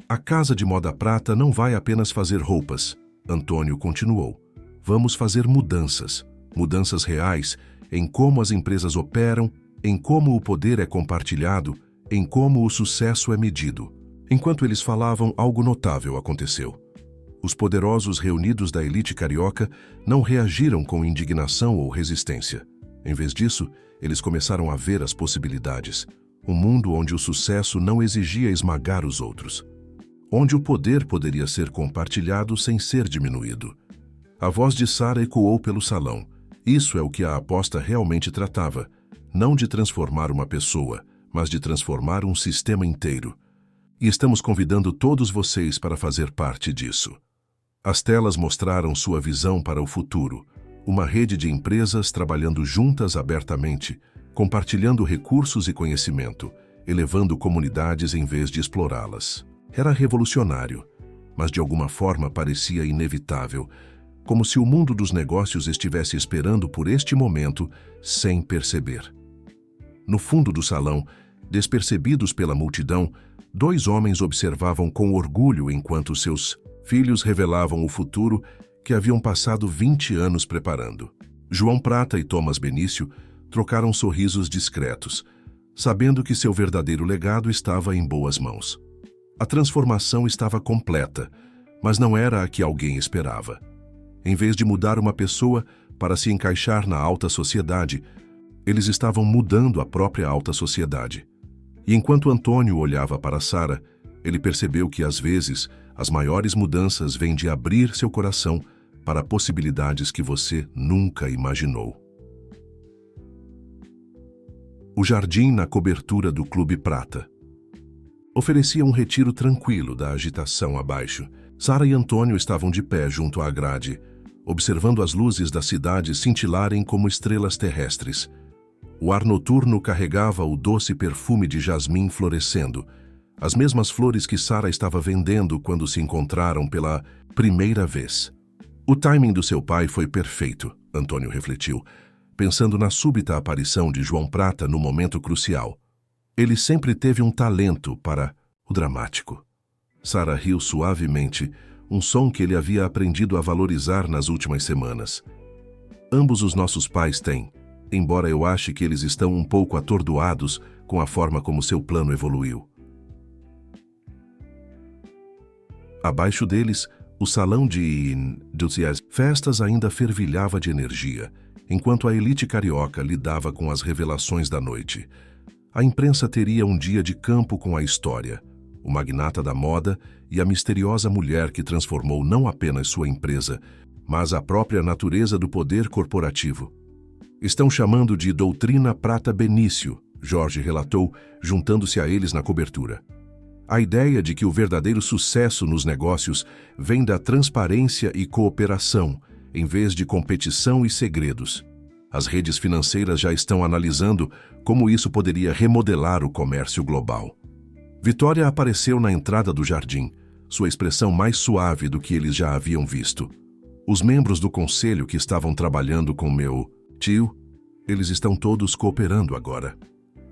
A Casa de Moda Prata não vai apenas fazer roupas, Antônio continuou. Vamos fazer mudanças reais em como as empresas operam, em como o poder é compartilhado, em como o sucesso é medido. Enquanto eles falavam, algo notável aconteceu. Os poderosos reunidos da elite carioca não reagiram com indignação ou resistência. Em vez disso, eles começaram a ver as possibilidades. Um mundo onde o sucesso não exigia esmagar os outros. Onde o poder poderia ser compartilhado sem ser diminuído. A voz de Sara ecoou pelo salão. Isso é o que a aposta realmente tratava. Não de transformar uma pessoa, mas de transformar um sistema inteiro. E estamos convidando todos vocês para fazer parte disso. As telas mostraram sua visão para o futuro. Uma rede de empresas trabalhando juntas abertamente, compartilhando recursos e conhecimento, elevando comunidades em vez de explorá-las. Era revolucionário, mas de alguma forma parecia inevitável, como se o mundo dos negócios estivesse esperando por este momento sem perceber. No fundo do salão, despercebidos pela multidão, dois homens observavam com orgulho enquanto seus filhos revelavam o futuro que haviam passado 20 anos preparando. João Prata e Thomas Benício trocaram sorrisos discretos, sabendo que seu verdadeiro legado estava em boas mãos. A transformação estava completa, mas não era a que alguém esperava. Em vez de mudar uma pessoa para se encaixar na alta sociedade, eles estavam mudando a própria alta sociedade. E enquanto Antônio olhava para Sara, ele percebeu que, às vezes, as maiores mudanças vêm de abrir seu coração para possibilidades que você nunca imaginou. O jardim na cobertura do Clube Prata oferecia um retiro tranquilo da agitação abaixo. Sara e Antônio estavam de pé junto à grade, observando as luzes da cidade cintilarem como estrelas terrestres. O ar noturno carregava o doce perfume de jasmim florescendo, as mesmas flores que Sara estava vendendo quando se encontraram pela primeira vez. O timing do seu pai foi perfeito, Antônio refletiu, pensando na súbita aparição de João Prata no momento crucial. Ele sempre teve um talento para o dramático. Sara riu suavemente, um som que ele havia aprendido a valorizar nas últimas semanas. Ambos os nossos pais têm, embora eu ache que eles estão um pouco atordoados com a forma como seu plano evoluiu. Abaixo deles, o salão de festas ainda fervilhava de energia, enquanto a elite carioca lidava com as revelações da noite. A imprensa teria um dia de campo com a história, o magnata da moda e a misteriosa mulher que transformou não apenas sua empresa, mas a própria natureza do poder corporativo. Estão chamando de doutrina Prata Benício, Jorge relatou, juntando-se a eles na cobertura. A ideia de que o verdadeiro sucesso nos negócios vem da transparência e cooperação, em vez de competição e segredos. As redes financeiras já estão analisando como isso poderia remodelar o comércio global. Vitória apareceu na entrada do jardim, sua expressão mais suave do que eles já haviam visto. Os membros do conselho que estavam trabalhando com meu tio, eles estão todos cooperando agora.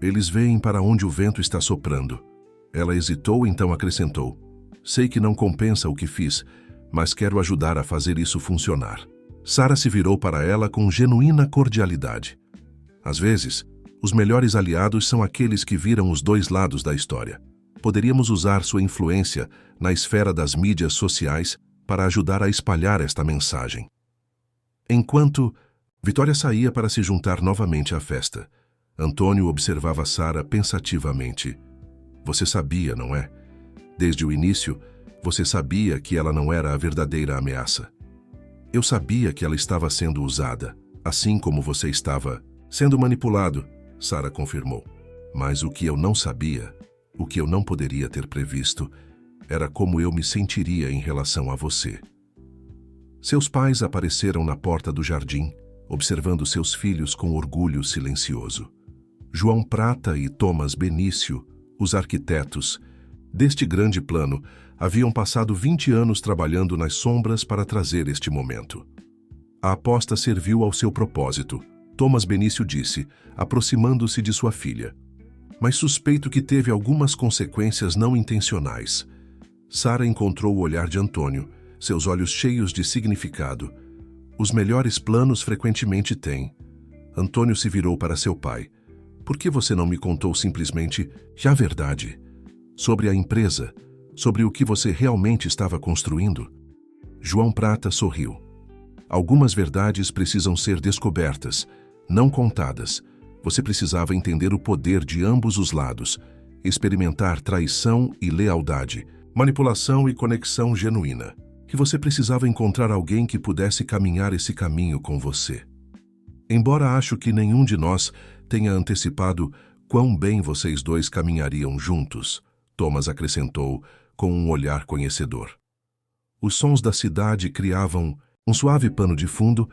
Eles veem para onde o vento está soprando. Ela hesitou, então acrescentou: sei que não compensa o que fiz, mas quero ajudar a fazer isso funcionar. Sara se virou para ela com genuína cordialidade. Às vezes, os melhores aliados são aqueles que viram os dois lados da história. Poderíamos usar sua influência na esfera das mídias sociais para ajudar a espalhar esta mensagem. Enquanto Vitória saía para se juntar novamente à festa, Antônio observava Sara pensativamente. Você sabia, não é? Desde o início, você sabia que ela não era a verdadeira ameaça. Eu sabia que ela estava sendo usada, assim como você estava sendo manipulado, Sara confirmou. Mas o que eu não sabia, o que eu não poderia ter previsto, era como eu me sentiria em relação a você. Seus pais apareceram na porta do jardim, observando seus filhos com orgulho silencioso. João Prata e Thomas Benício, os arquitetos deste grande plano, haviam passado 20 anos trabalhando nas sombras para trazer este momento. A aposta serviu ao seu propósito, Thomas Benício disse, aproximando-se de sua filha. Mas suspeito que teve algumas consequências não intencionais. Sara encontrou o olhar de Antônio, seus olhos cheios de significado. Os melhores planos frequentemente têm. Antônio se virou para seu pai. Por que você não me contou simplesmente a verdade? Sobre a empresa, sobre o que você realmente estava construindo? João Prata sorriu. Algumas verdades precisam ser descobertas, não contadas. Você precisava entender o poder de ambos os lados, experimentar traição e lealdade, manipulação e conexão genuína. Que você precisava encontrar alguém que pudesse caminhar esse caminho com você. Embora acho que nenhum de nós tenha antecipado quão bem vocês dois caminhariam juntos, Thomas acrescentou com um olhar conhecedor. Os sons da cidade criavam um suave pano de fundo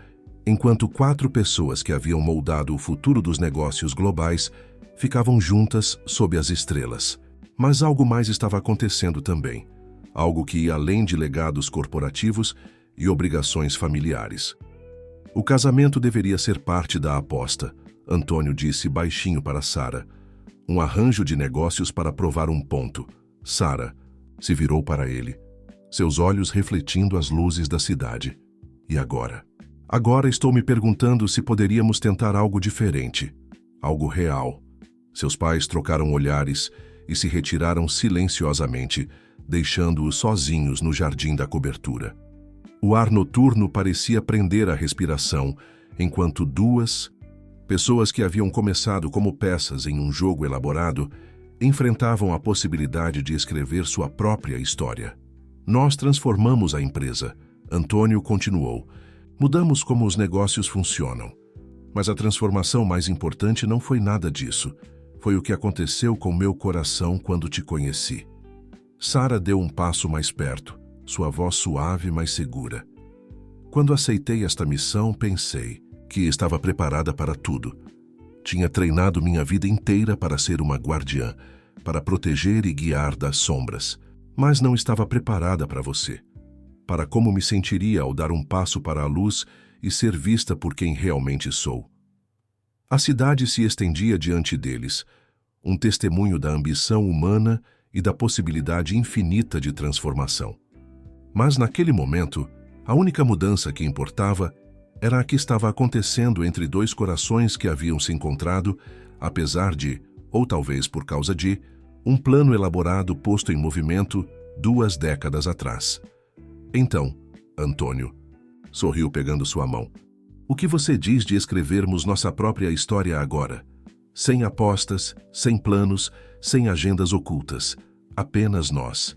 enquanto 4 pessoas que haviam moldado o futuro dos negócios globais ficavam juntas sob as estrelas. Mas algo mais estava acontecendo também, algo que ia além de legados corporativos e obrigações familiares. O casamento deveria ser parte da aposta, Antônio disse baixinho para Sara. Um arranjo de negócios para provar um ponto. Sara se virou para ele, seus olhos refletindo as luzes da cidade. E agora? Agora estou me perguntando se poderíamos tentar algo diferente, algo real. Seus pais trocaram olhares e se retiraram silenciosamente, deixando-os sozinhos no jardim da cobertura. O ar noturno parecia prender a respiração, enquanto 2 pessoas que haviam começado como peças em um jogo elaborado enfrentavam a possibilidade de escrever sua própria história. Nós transformamos a empresa, Antônio continuou. Mudamos como os negócios funcionam. Mas a transformação mais importante não foi nada disso. Foi o que aconteceu com meu coração quando te conheci. Sara deu um passo mais perto, sua voz suave, mas segura. Quando aceitei esta missão, pensei que estava preparada para tudo. Tinha treinado minha vida inteira para ser uma guardiã, para proteger e guiar das sombras. Mas não estava preparada para você. Para como me sentiria ao dar um passo para a luz e ser vista por quem realmente sou. A cidade se estendia diante deles, um testemunho da ambição humana e da possibilidade infinita de transformação. Mas naquele momento, a única mudança que importava era a que estava acontecendo entre 2 corações que haviam se encontrado, apesar de, ou talvez por causa de, um plano elaborado posto em movimento 2 décadas atrás. Então, Antônio, sorriu pegando sua mão, o que você diz de escrevermos nossa própria história agora? Sem apostas, sem planos, sem agendas ocultas, apenas nós.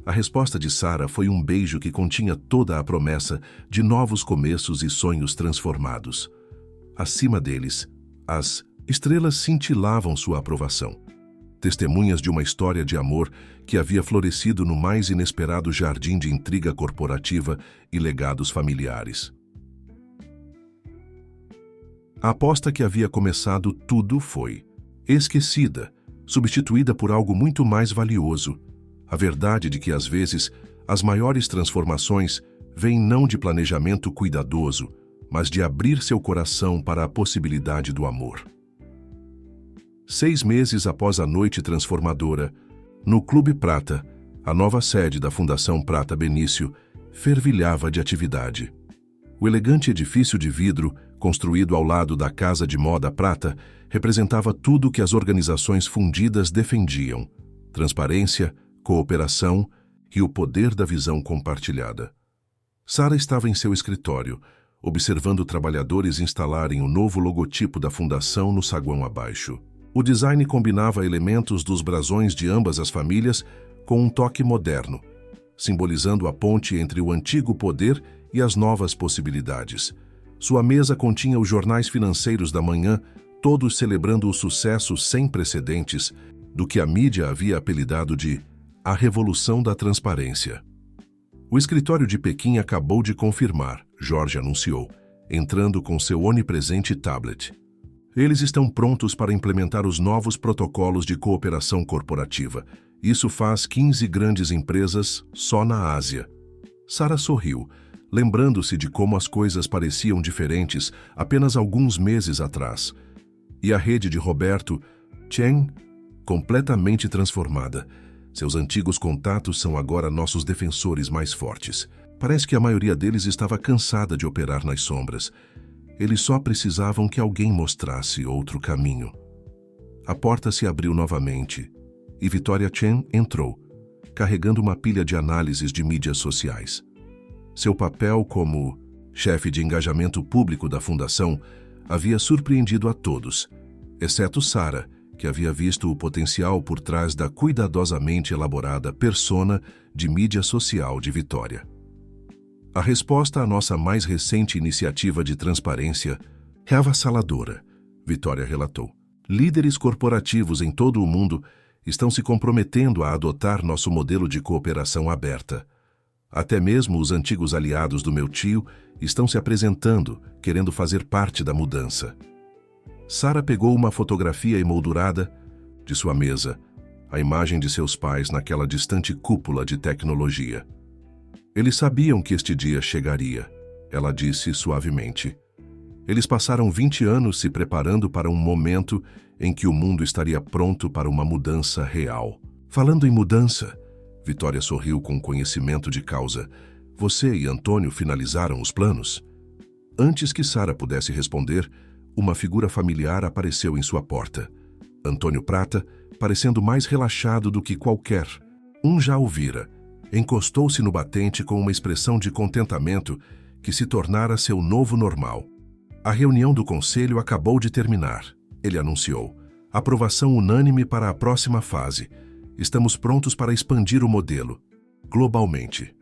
A resposta de Sara foi um beijo que continha toda a promessa de novos começos e sonhos transformados. Acima deles, as estrelas cintilavam sua aprovação. Testemunhas de uma história de amor que havia florescido no mais inesperado jardim de intriga corporativa e legados familiares. A aposta que havia começado tudo foi esquecida, substituída por algo muito mais valioso. A verdade de que, às vezes, as maiores transformações vêm não de planejamento cuidadoso, mas de abrir seu coração para a possibilidade do amor. 6 meses após a noite transformadora, no Clube Prata, a nova sede da Fundação Prata Benício, fervilhava de atividade. O elegante edifício de vidro, construído ao lado da Casa de Moda Prata, representava tudo o que as organizações fundidas defendiam: transparência, cooperação e o poder da visão compartilhada. Sara estava em seu escritório, observando trabalhadores instalarem o novo logotipo da fundação no saguão abaixo. O design combinava elementos dos brasões de ambas as famílias com um toque moderno, simbolizando a ponte entre o antigo poder e as novas possibilidades. Sua mesa continha os jornais financeiros da manhã, todos celebrando o sucesso sem precedentes do que a mídia havia apelidado de a Revolução da Transparência. O escritório de Pequim acabou de confirmar, Jorge anunciou, entrando com seu onipresente tablet. Eles estão prontos para implementar os novos protocolos de cooperação corporativa. Isso faz 15 grandes empresas só na Ásia. Sara sorriu, lembrando-se de como as coisas pareciam diferentes apenas alguns meses atrás. E a rede de Roberto Chen, completamente transformada. Seus antigos contatos são agora nossos defensores mais fortes. Parece que a maioria deles estava cansada de operar nas sombras. Eles só precisavam que alguém mostrasse outro caminho. A porta se abriu novamente e Vitória Chen entrou, carregando uma pilha de análises de mídias sociais. Seu papel como chefe de engajamento público da fundação havia surpreendido a todos, exceto Sara, que havia visto o potencial por trás da cuidadosamente elaborada persona de mídia social de Vitória. A resposta à nossa mais recente iniciativa de transparência é avassaladora, Vitória relatou. Líderes corporativos em todo o mundo estão se comprometendo a adotar nosso modelo de cooperação aberta. Até mesmo os antigos aliados do meu tio estão se apresentando, querendo fazer parte da mudança. Sara pegou uma fotografia emoldurada de sua mesa, a imagem de seus pais naquela distante cúpula de tecnologia. Eles sabiam que este dia chegaria, ela disse suavemente. Eles passaram 20 anos se preparando para um momento em que o mundo estaria pronto para uma mudança real. Falando em mudança, Vitória sorriu com conhecimento de causa. Você e Antônio finalizaram os planos? Antes que Sara pudesse responder, uma figura familiar apareceu em sua porta. Antônio Prata, parecendo mais relaxado do que qualquer um já o vira, encostou-se no batente com uma expressão de contentamento que se tornara seu novo normal. A reunião do conselho acabou de terminar. Ele anunciou: aprovação unânime para a próxima fase. Estamos prontos para expandir o modelo, globalmente.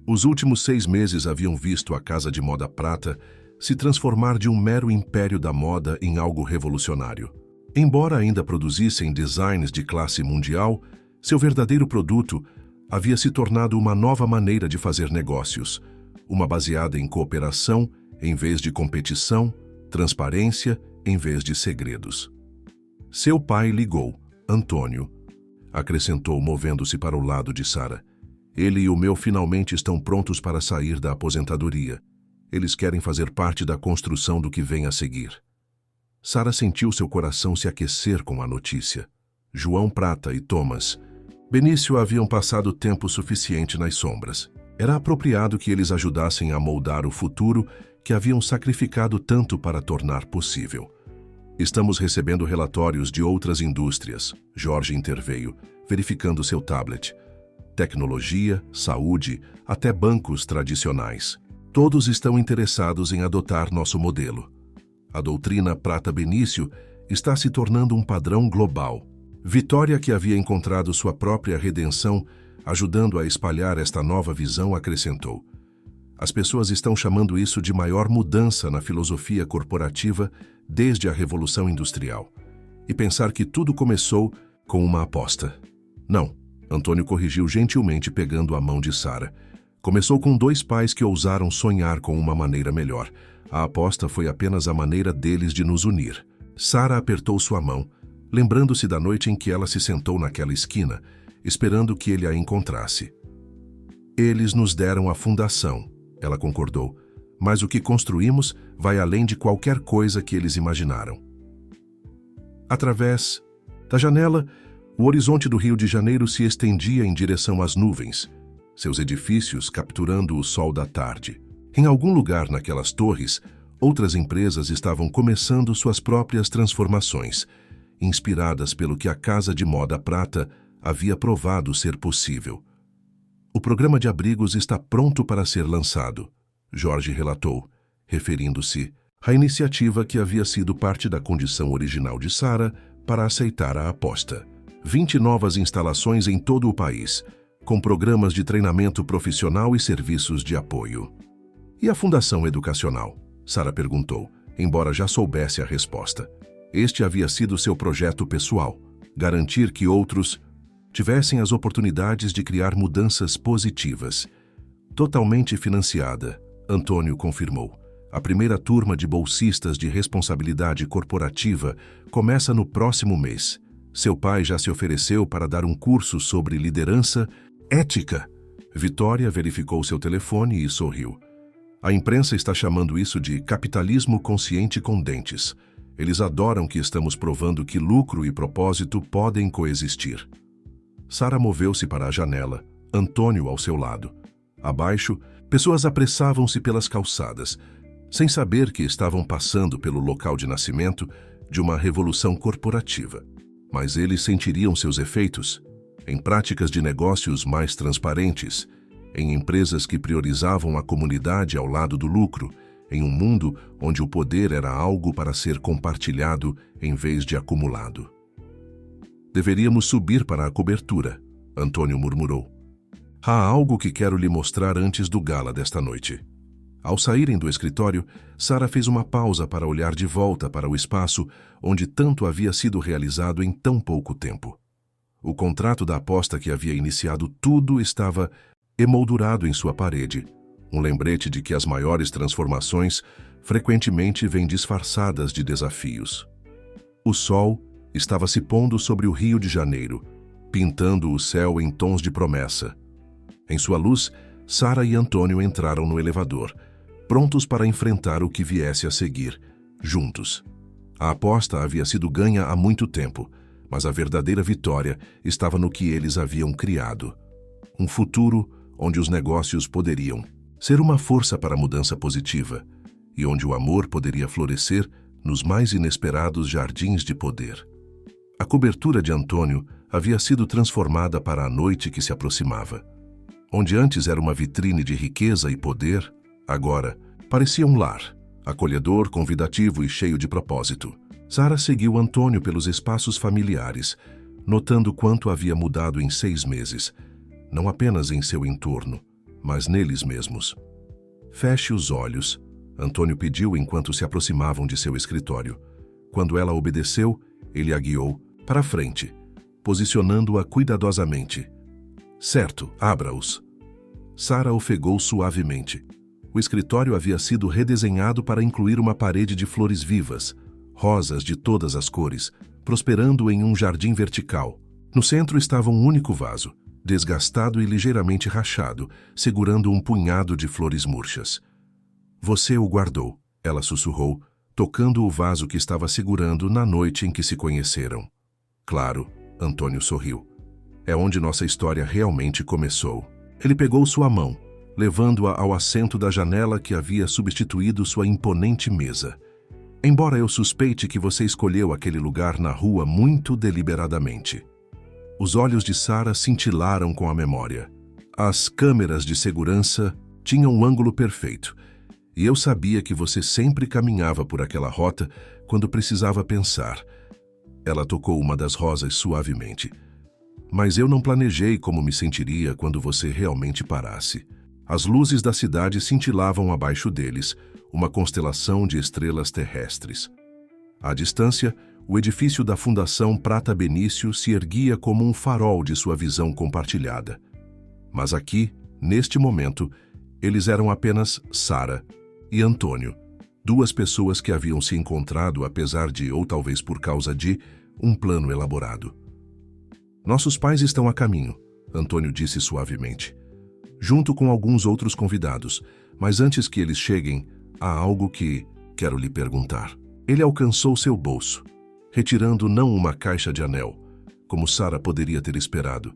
Os últimos 6 meses haviam visto a Casa de Moda Prata se transformar de um mero império da moda em algo revolucionário. Embora ainda produzissem designs de classe mundial, seu verdadeiro produto havia se tornado uma nova maneira de fazer negócios, uma baseada em cooperação em vez de competição, transparência em vez de segredos. Seu pai ligou, Antônio, acrescentou, movendo-se para o lado de Sara. Ele e o meu finalmente estão prontos para sair da aposentadoria. Eles querem fazer parte da construção do que vem a seguir. Sara sentiu seu coração se aquecer com a notícia. João Prata e Thomas Benício haviam passado tempo suficiente nas sombras. Era apropriado que eles ajudassem a moldar o futuro que haviam sacrificado tanto para tornar possível. Estamos recebendo relatórios de outras indústrias. Jorge interveio, verificando seu tablet. Tecnologia, saúde, até bancos tradicionais. Todos estão interessados em adotar nosso modelo. A doutrina Prata Benício está se tornando um padrão global. Vitória, que havia encontrado sua própria redenção, ajudando a espalhar esta nova visão, acrescentou: as pessoas estão chamando isso de maior mudança na filosofia corporativa desde a Revolução Industrial. E pensar que tudo começou com uma aposta. Não, Antônio corrigiu gentilmente, pegando a mão de Sara. Começou com 2 pais que ousaram sonhar com uma maneira melhor. A aposta foi apenas a maneira deles de nos unir. Sara apertou sua mão, lembrando-se da noite em que ela se sentou naquela esquina, esperando que ele a encontrasse. Eles nos deram a fundação, ela concordou, mas o que construímos vai além de qualquer coisa que eles imaginaram. Através da janela, o horizonte do Rio de Janeiro se estendia em direção às nuvens, seus edifícios capturando o sol da tarde. Em algum lugar naquelas torres, outras empresas estavam começando suas próprias transformações, inspiradas pelo que a Casa de Moda Prata havia provado ser possível. O programa de abrigos está pronto para ser lançado, Jorge relatou, referindo-se à iniciativa que havia sido parte da condição original de Sara para aceitar a aposta. 20 novas instalações em todo o país, com programas de treinamento profissional e serviços de apoio. E a Fundação Educacional? Sara perguntou, embora já soubesse a resposta. Este havia sido seu projeto pessoal, garantir que outros tivessem as oportunidades de criar mudanças positivas. Totalmente financiada, Antônio confirmou. A primeira turma de bolsistas de responsabilidade corporativa começa no próximo mês. Seu pai já se ofereceu para dar um curso sobre liderança ética. Vitória verificou seu telefone e sorriu. A imprensa está chamando isso de capitalismo consciente com dentes. Eles adoram que estamos provando que lucro e propósito podem coexistir. Sara moveu-se para a janela, Antônio ao seu lado. Abaixo, pessoas apressavam-se pelas calçadas, sem saber que estavam passando pelo local de nascimento de uma revolução corporativa. Mas eles sentiriam seus efeitos em práticas de negócios mais transparentes, em empresas que priorizavam a comunidade ao lado do lucro, em um mundo onde o poder era algo para ser compartilhado em vez de acumulado. Deveríamos subir para a cobertura, Antônio murmurou. Há algo que quero lhe mostrar antes do gala desta noite. Ao saírem do escritório, Sara fez uma pausa para olhar de volta para o espaço onde tanto havia sido realizado em tão pouco tempo. O contrato da aposta que havia iniciado tudo estava emoldurado em sua parede, um lembrete de que as maiores transformações frequentemente vêm disfarçadas de desafios. O sol estava se pondo sobre o Rio de Janeiro, pintando o céu em tons de promessa. Em sua luz, Sara e Antônio entraram no elevador, prontos para enfrentar o que viesse a seguir, juntos. A aposta havia sido ganha há muito tempo, mas a verdadeira vitória estava no que eles haviam criado. Um futuro onde os negócios poderiam ser uma força para a mudança positiva e onde o amor poderia florescer nos mais inesperados jardins de poder. A cobertura de Antônio havia sido transformada para a noite que se aproximava. Onde antes era uma vitrine de riqueza e poder, agora parecia um lar, acolhedor, convidativo e cheio de propósito. Sara seguiu Antônio pelos espaços familiares, notando quanto havia mudado em 6 meses, não apenas em seu entorno, mas neles mesmos. Feche os olhos, Antônio pediu enquanto se aproximavam de seu escritório. Quando ela obedeceu, ele a guiou para frente, posicionando-a cuidadosamente. Certo, abra-os. Sara ofegou suavemente. O escritório havia sido redesenhado para incluir uma parede de flores vivas, rosas de todas as cores, prosperando em um jardim vertical. No centro estava um único vaso, desgastado e ligeiramente rachado, segurando um punhado de flores murchas. Você o guardou, ela sussurrou, tocando o vaso que estava segurando na noite em que se conheceram. Claro, Antônio sorriu. É onde nossa história realmente começou. Ele pegou sua mão, levando-a ao assento da janela que havia substituído sua imponente mesa. Embora eu suspeite que você escolheu aquele lugar na rua muito deliberadamente. Os olhos de Sara cintilaram com a memória. As câmeras de segurança tinham um ângulo perfeito, e eu sabia que você sempre caminhava por aquela rota quando precisava pensar. Ela tocou uma das rosas suavemente. Mas eu não planejei como me sentiria quando você realmente parasse. As luzes da cidade cintilavam abaixo deles, uma constelação de estrelas terrestres. À distância, o edifício da Fundação Prata Benício se erguia como um farol de sua visão compartilhada. Mas aqui, neste momento, eles eram apenas Sara e Antônio, 2 pessoas que haviam se encontrado apesar de, ou talvez por causa de, um plano elaborado. Nossos pais estão a caminho, Antônio disse suavemente, junto com alguns outros convidados, mas antes que eles cheguem, há algo que quero lhe perguntar. Ele alcançou seu bolso, retirando não uma caixa de anel, como Sara poderia ter esperado,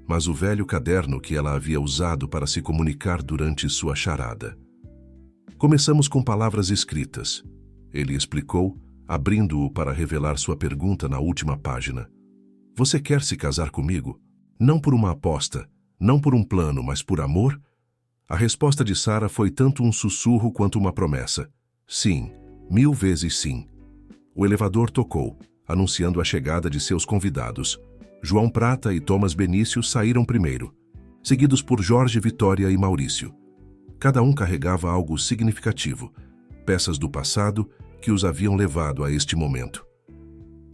mas o velho caderno que ela havia usado para se comunicar durante sua charada. Começamos com palavras escritas. Ele explicou, abrindo-o para revelar sua pergunta na última página. Você quer se casar comigo? Não por uma aposta, não por um plano, mas por amor? A resposta de Sara foi tanto um sussurro quanto uma promessa. Sim, 1000 vezes sim. O elevador tocou, anunciando a chegada de seus convidados. João Prata e Thomas Benício saíram primeiro, seguidos por Jorge, Vitória e Maurício. Cada um carregava algo significativo, peças do passado que os haviam levado a este momento.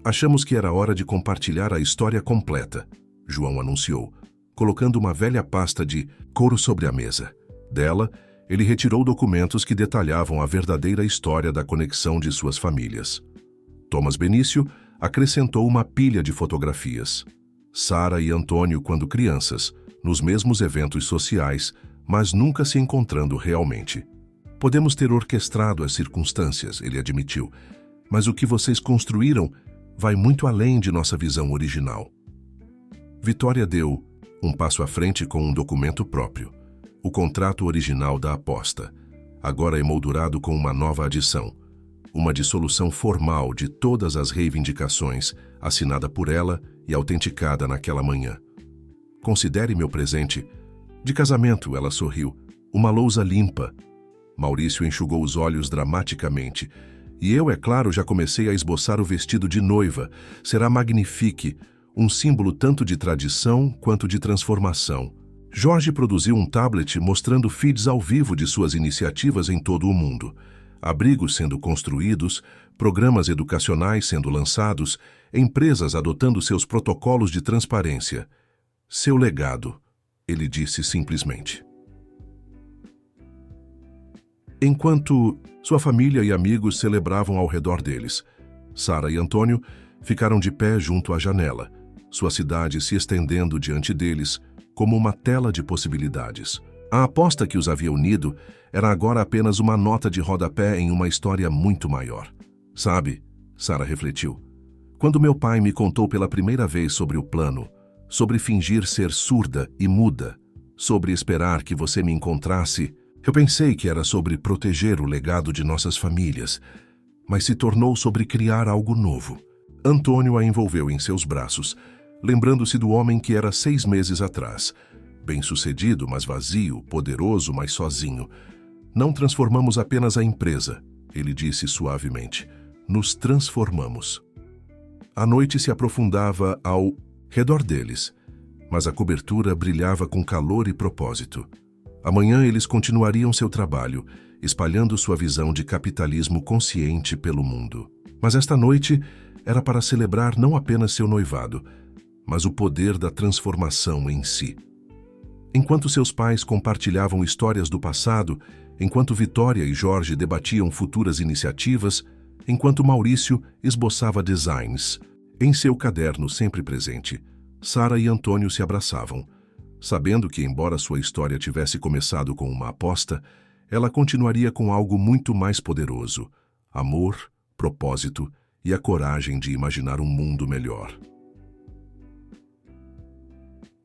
Achamos que era hora de compartilhar a história completa, João anunciou, colocando uma velha pasta de couro sobre a mesa. Dela, ele retirou documentos que detalhavam a verdadeira história da conexão de suas famílias. Thomas Benício acrescentou uma pilha de fotografias. Sara e Antônio quando crianças, nos mesmos eventos sociais, mas nunca se encontrando realmente. Podemos ter orquestrado as circunstâncias, ele admitiu, mas o que vocês construíram vai muito além de nossa visão original. Vitória deu um passo à frente com um documento próprio, o contrato original da aposta, agora emoldurado com uma nova adição, uma dissolução formal de todas as reivindicações, assinada por ela e autenticada naquela manhã. Considere meu presente. De casamento, ela sorriu, uma lousa limpa. Maurício enxugou os olhos dramaticamente, e eu, é claro, já comecei a esboçar o vestido de noiva. Será magnifique, um símbolo tanto de tradição quanto de transformação. Jorge produziu um tablet mostrando feeds ao vivo de suas iniciativas em todo o mundo. Abrigos sendo construídos, programas educacionais sendo lançados, empresas adotando seus protocolos de transparência. Seu legado. ele disse simplesmente. Enquanto sua família e amigos celebravam ao redor deles, Sara e Antônio ficaram de pé junto à janela, sua cidade se estendendo diante deles como uma tela de possibilidades. A aposta que os havia unido era agora apenas uma nota de rodapé em uma história muito maior. Sabe, Sara refletiu, quando meu pai me contou pela primeira vez sobre o plano, sobre fingir ser surda e muda, sobre esperar que você me encontrasse, eu pensei que era sobre proteger o legado de nossas famílias, mas se tornou sobre criar algo novo. Antônio a envolveu em seus braços, lembrando-se do homem que era 6 meses atrás. Bem-sucedido, mas vazio, poderoso, mas sozinho. Não transformamos apenas a empresa, ele disse suavemente. Nos transformamos. A noite se aprofundava ao redor deles, mas a cobertura brilhava com calor e propósito. Amanhã eles continuariam seu trabalho, espalhando sua visão de capitalismo consciente pelo mundo. Mas esta noite era para celebrar não apenas seu noivado, mas o poder da transformação em si. Enquanto seus pais compartilhavam histórias do passado, enquanto Vitória e Jorge debatiam futuras iniciativas, enquanto Maurício esboçava designs, em seu caderno sempre presente, Sara e Antônio se abraçavam, sabendo que, embora sua história tivesse começado com uma aposta, ela continuaria com algo muito mais poderoso: amor, propósito e a coragem de imaginar um mundo melhor.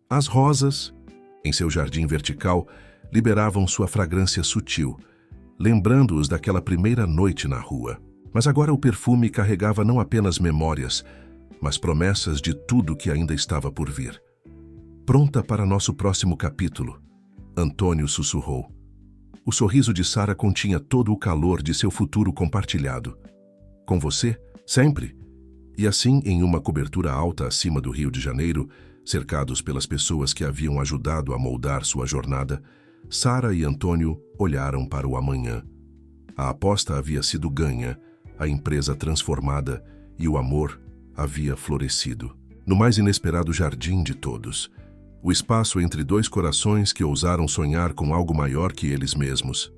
As rosas, em seu jardim vertical, liberavam sua fragrância sutil, lembrando-os daquela primeira noite na rua. Mas agora o perfume carregava não apenas memórias, mas promessas de tudo que ainda estava por vir. Pronta para nosso próximo capítulo, Antônio sussurrou. O sorriso de Sara continha todo o calor de seu futuro compartilhado. Com você, sempre. E assim, em uma cobertura alta acima do Rio de Janeiro, cercados pelas pessoas que haviam ajudado a moldar sua jornada, Sara e Antônio olharam para o amanhã. A aposta havia sido ganha, a empresa transformada e o amor havia florescido. No mais inesperado jardim de todos, o espaço entre dois corações que ousaram sonhar com algo maior que eles mesmos.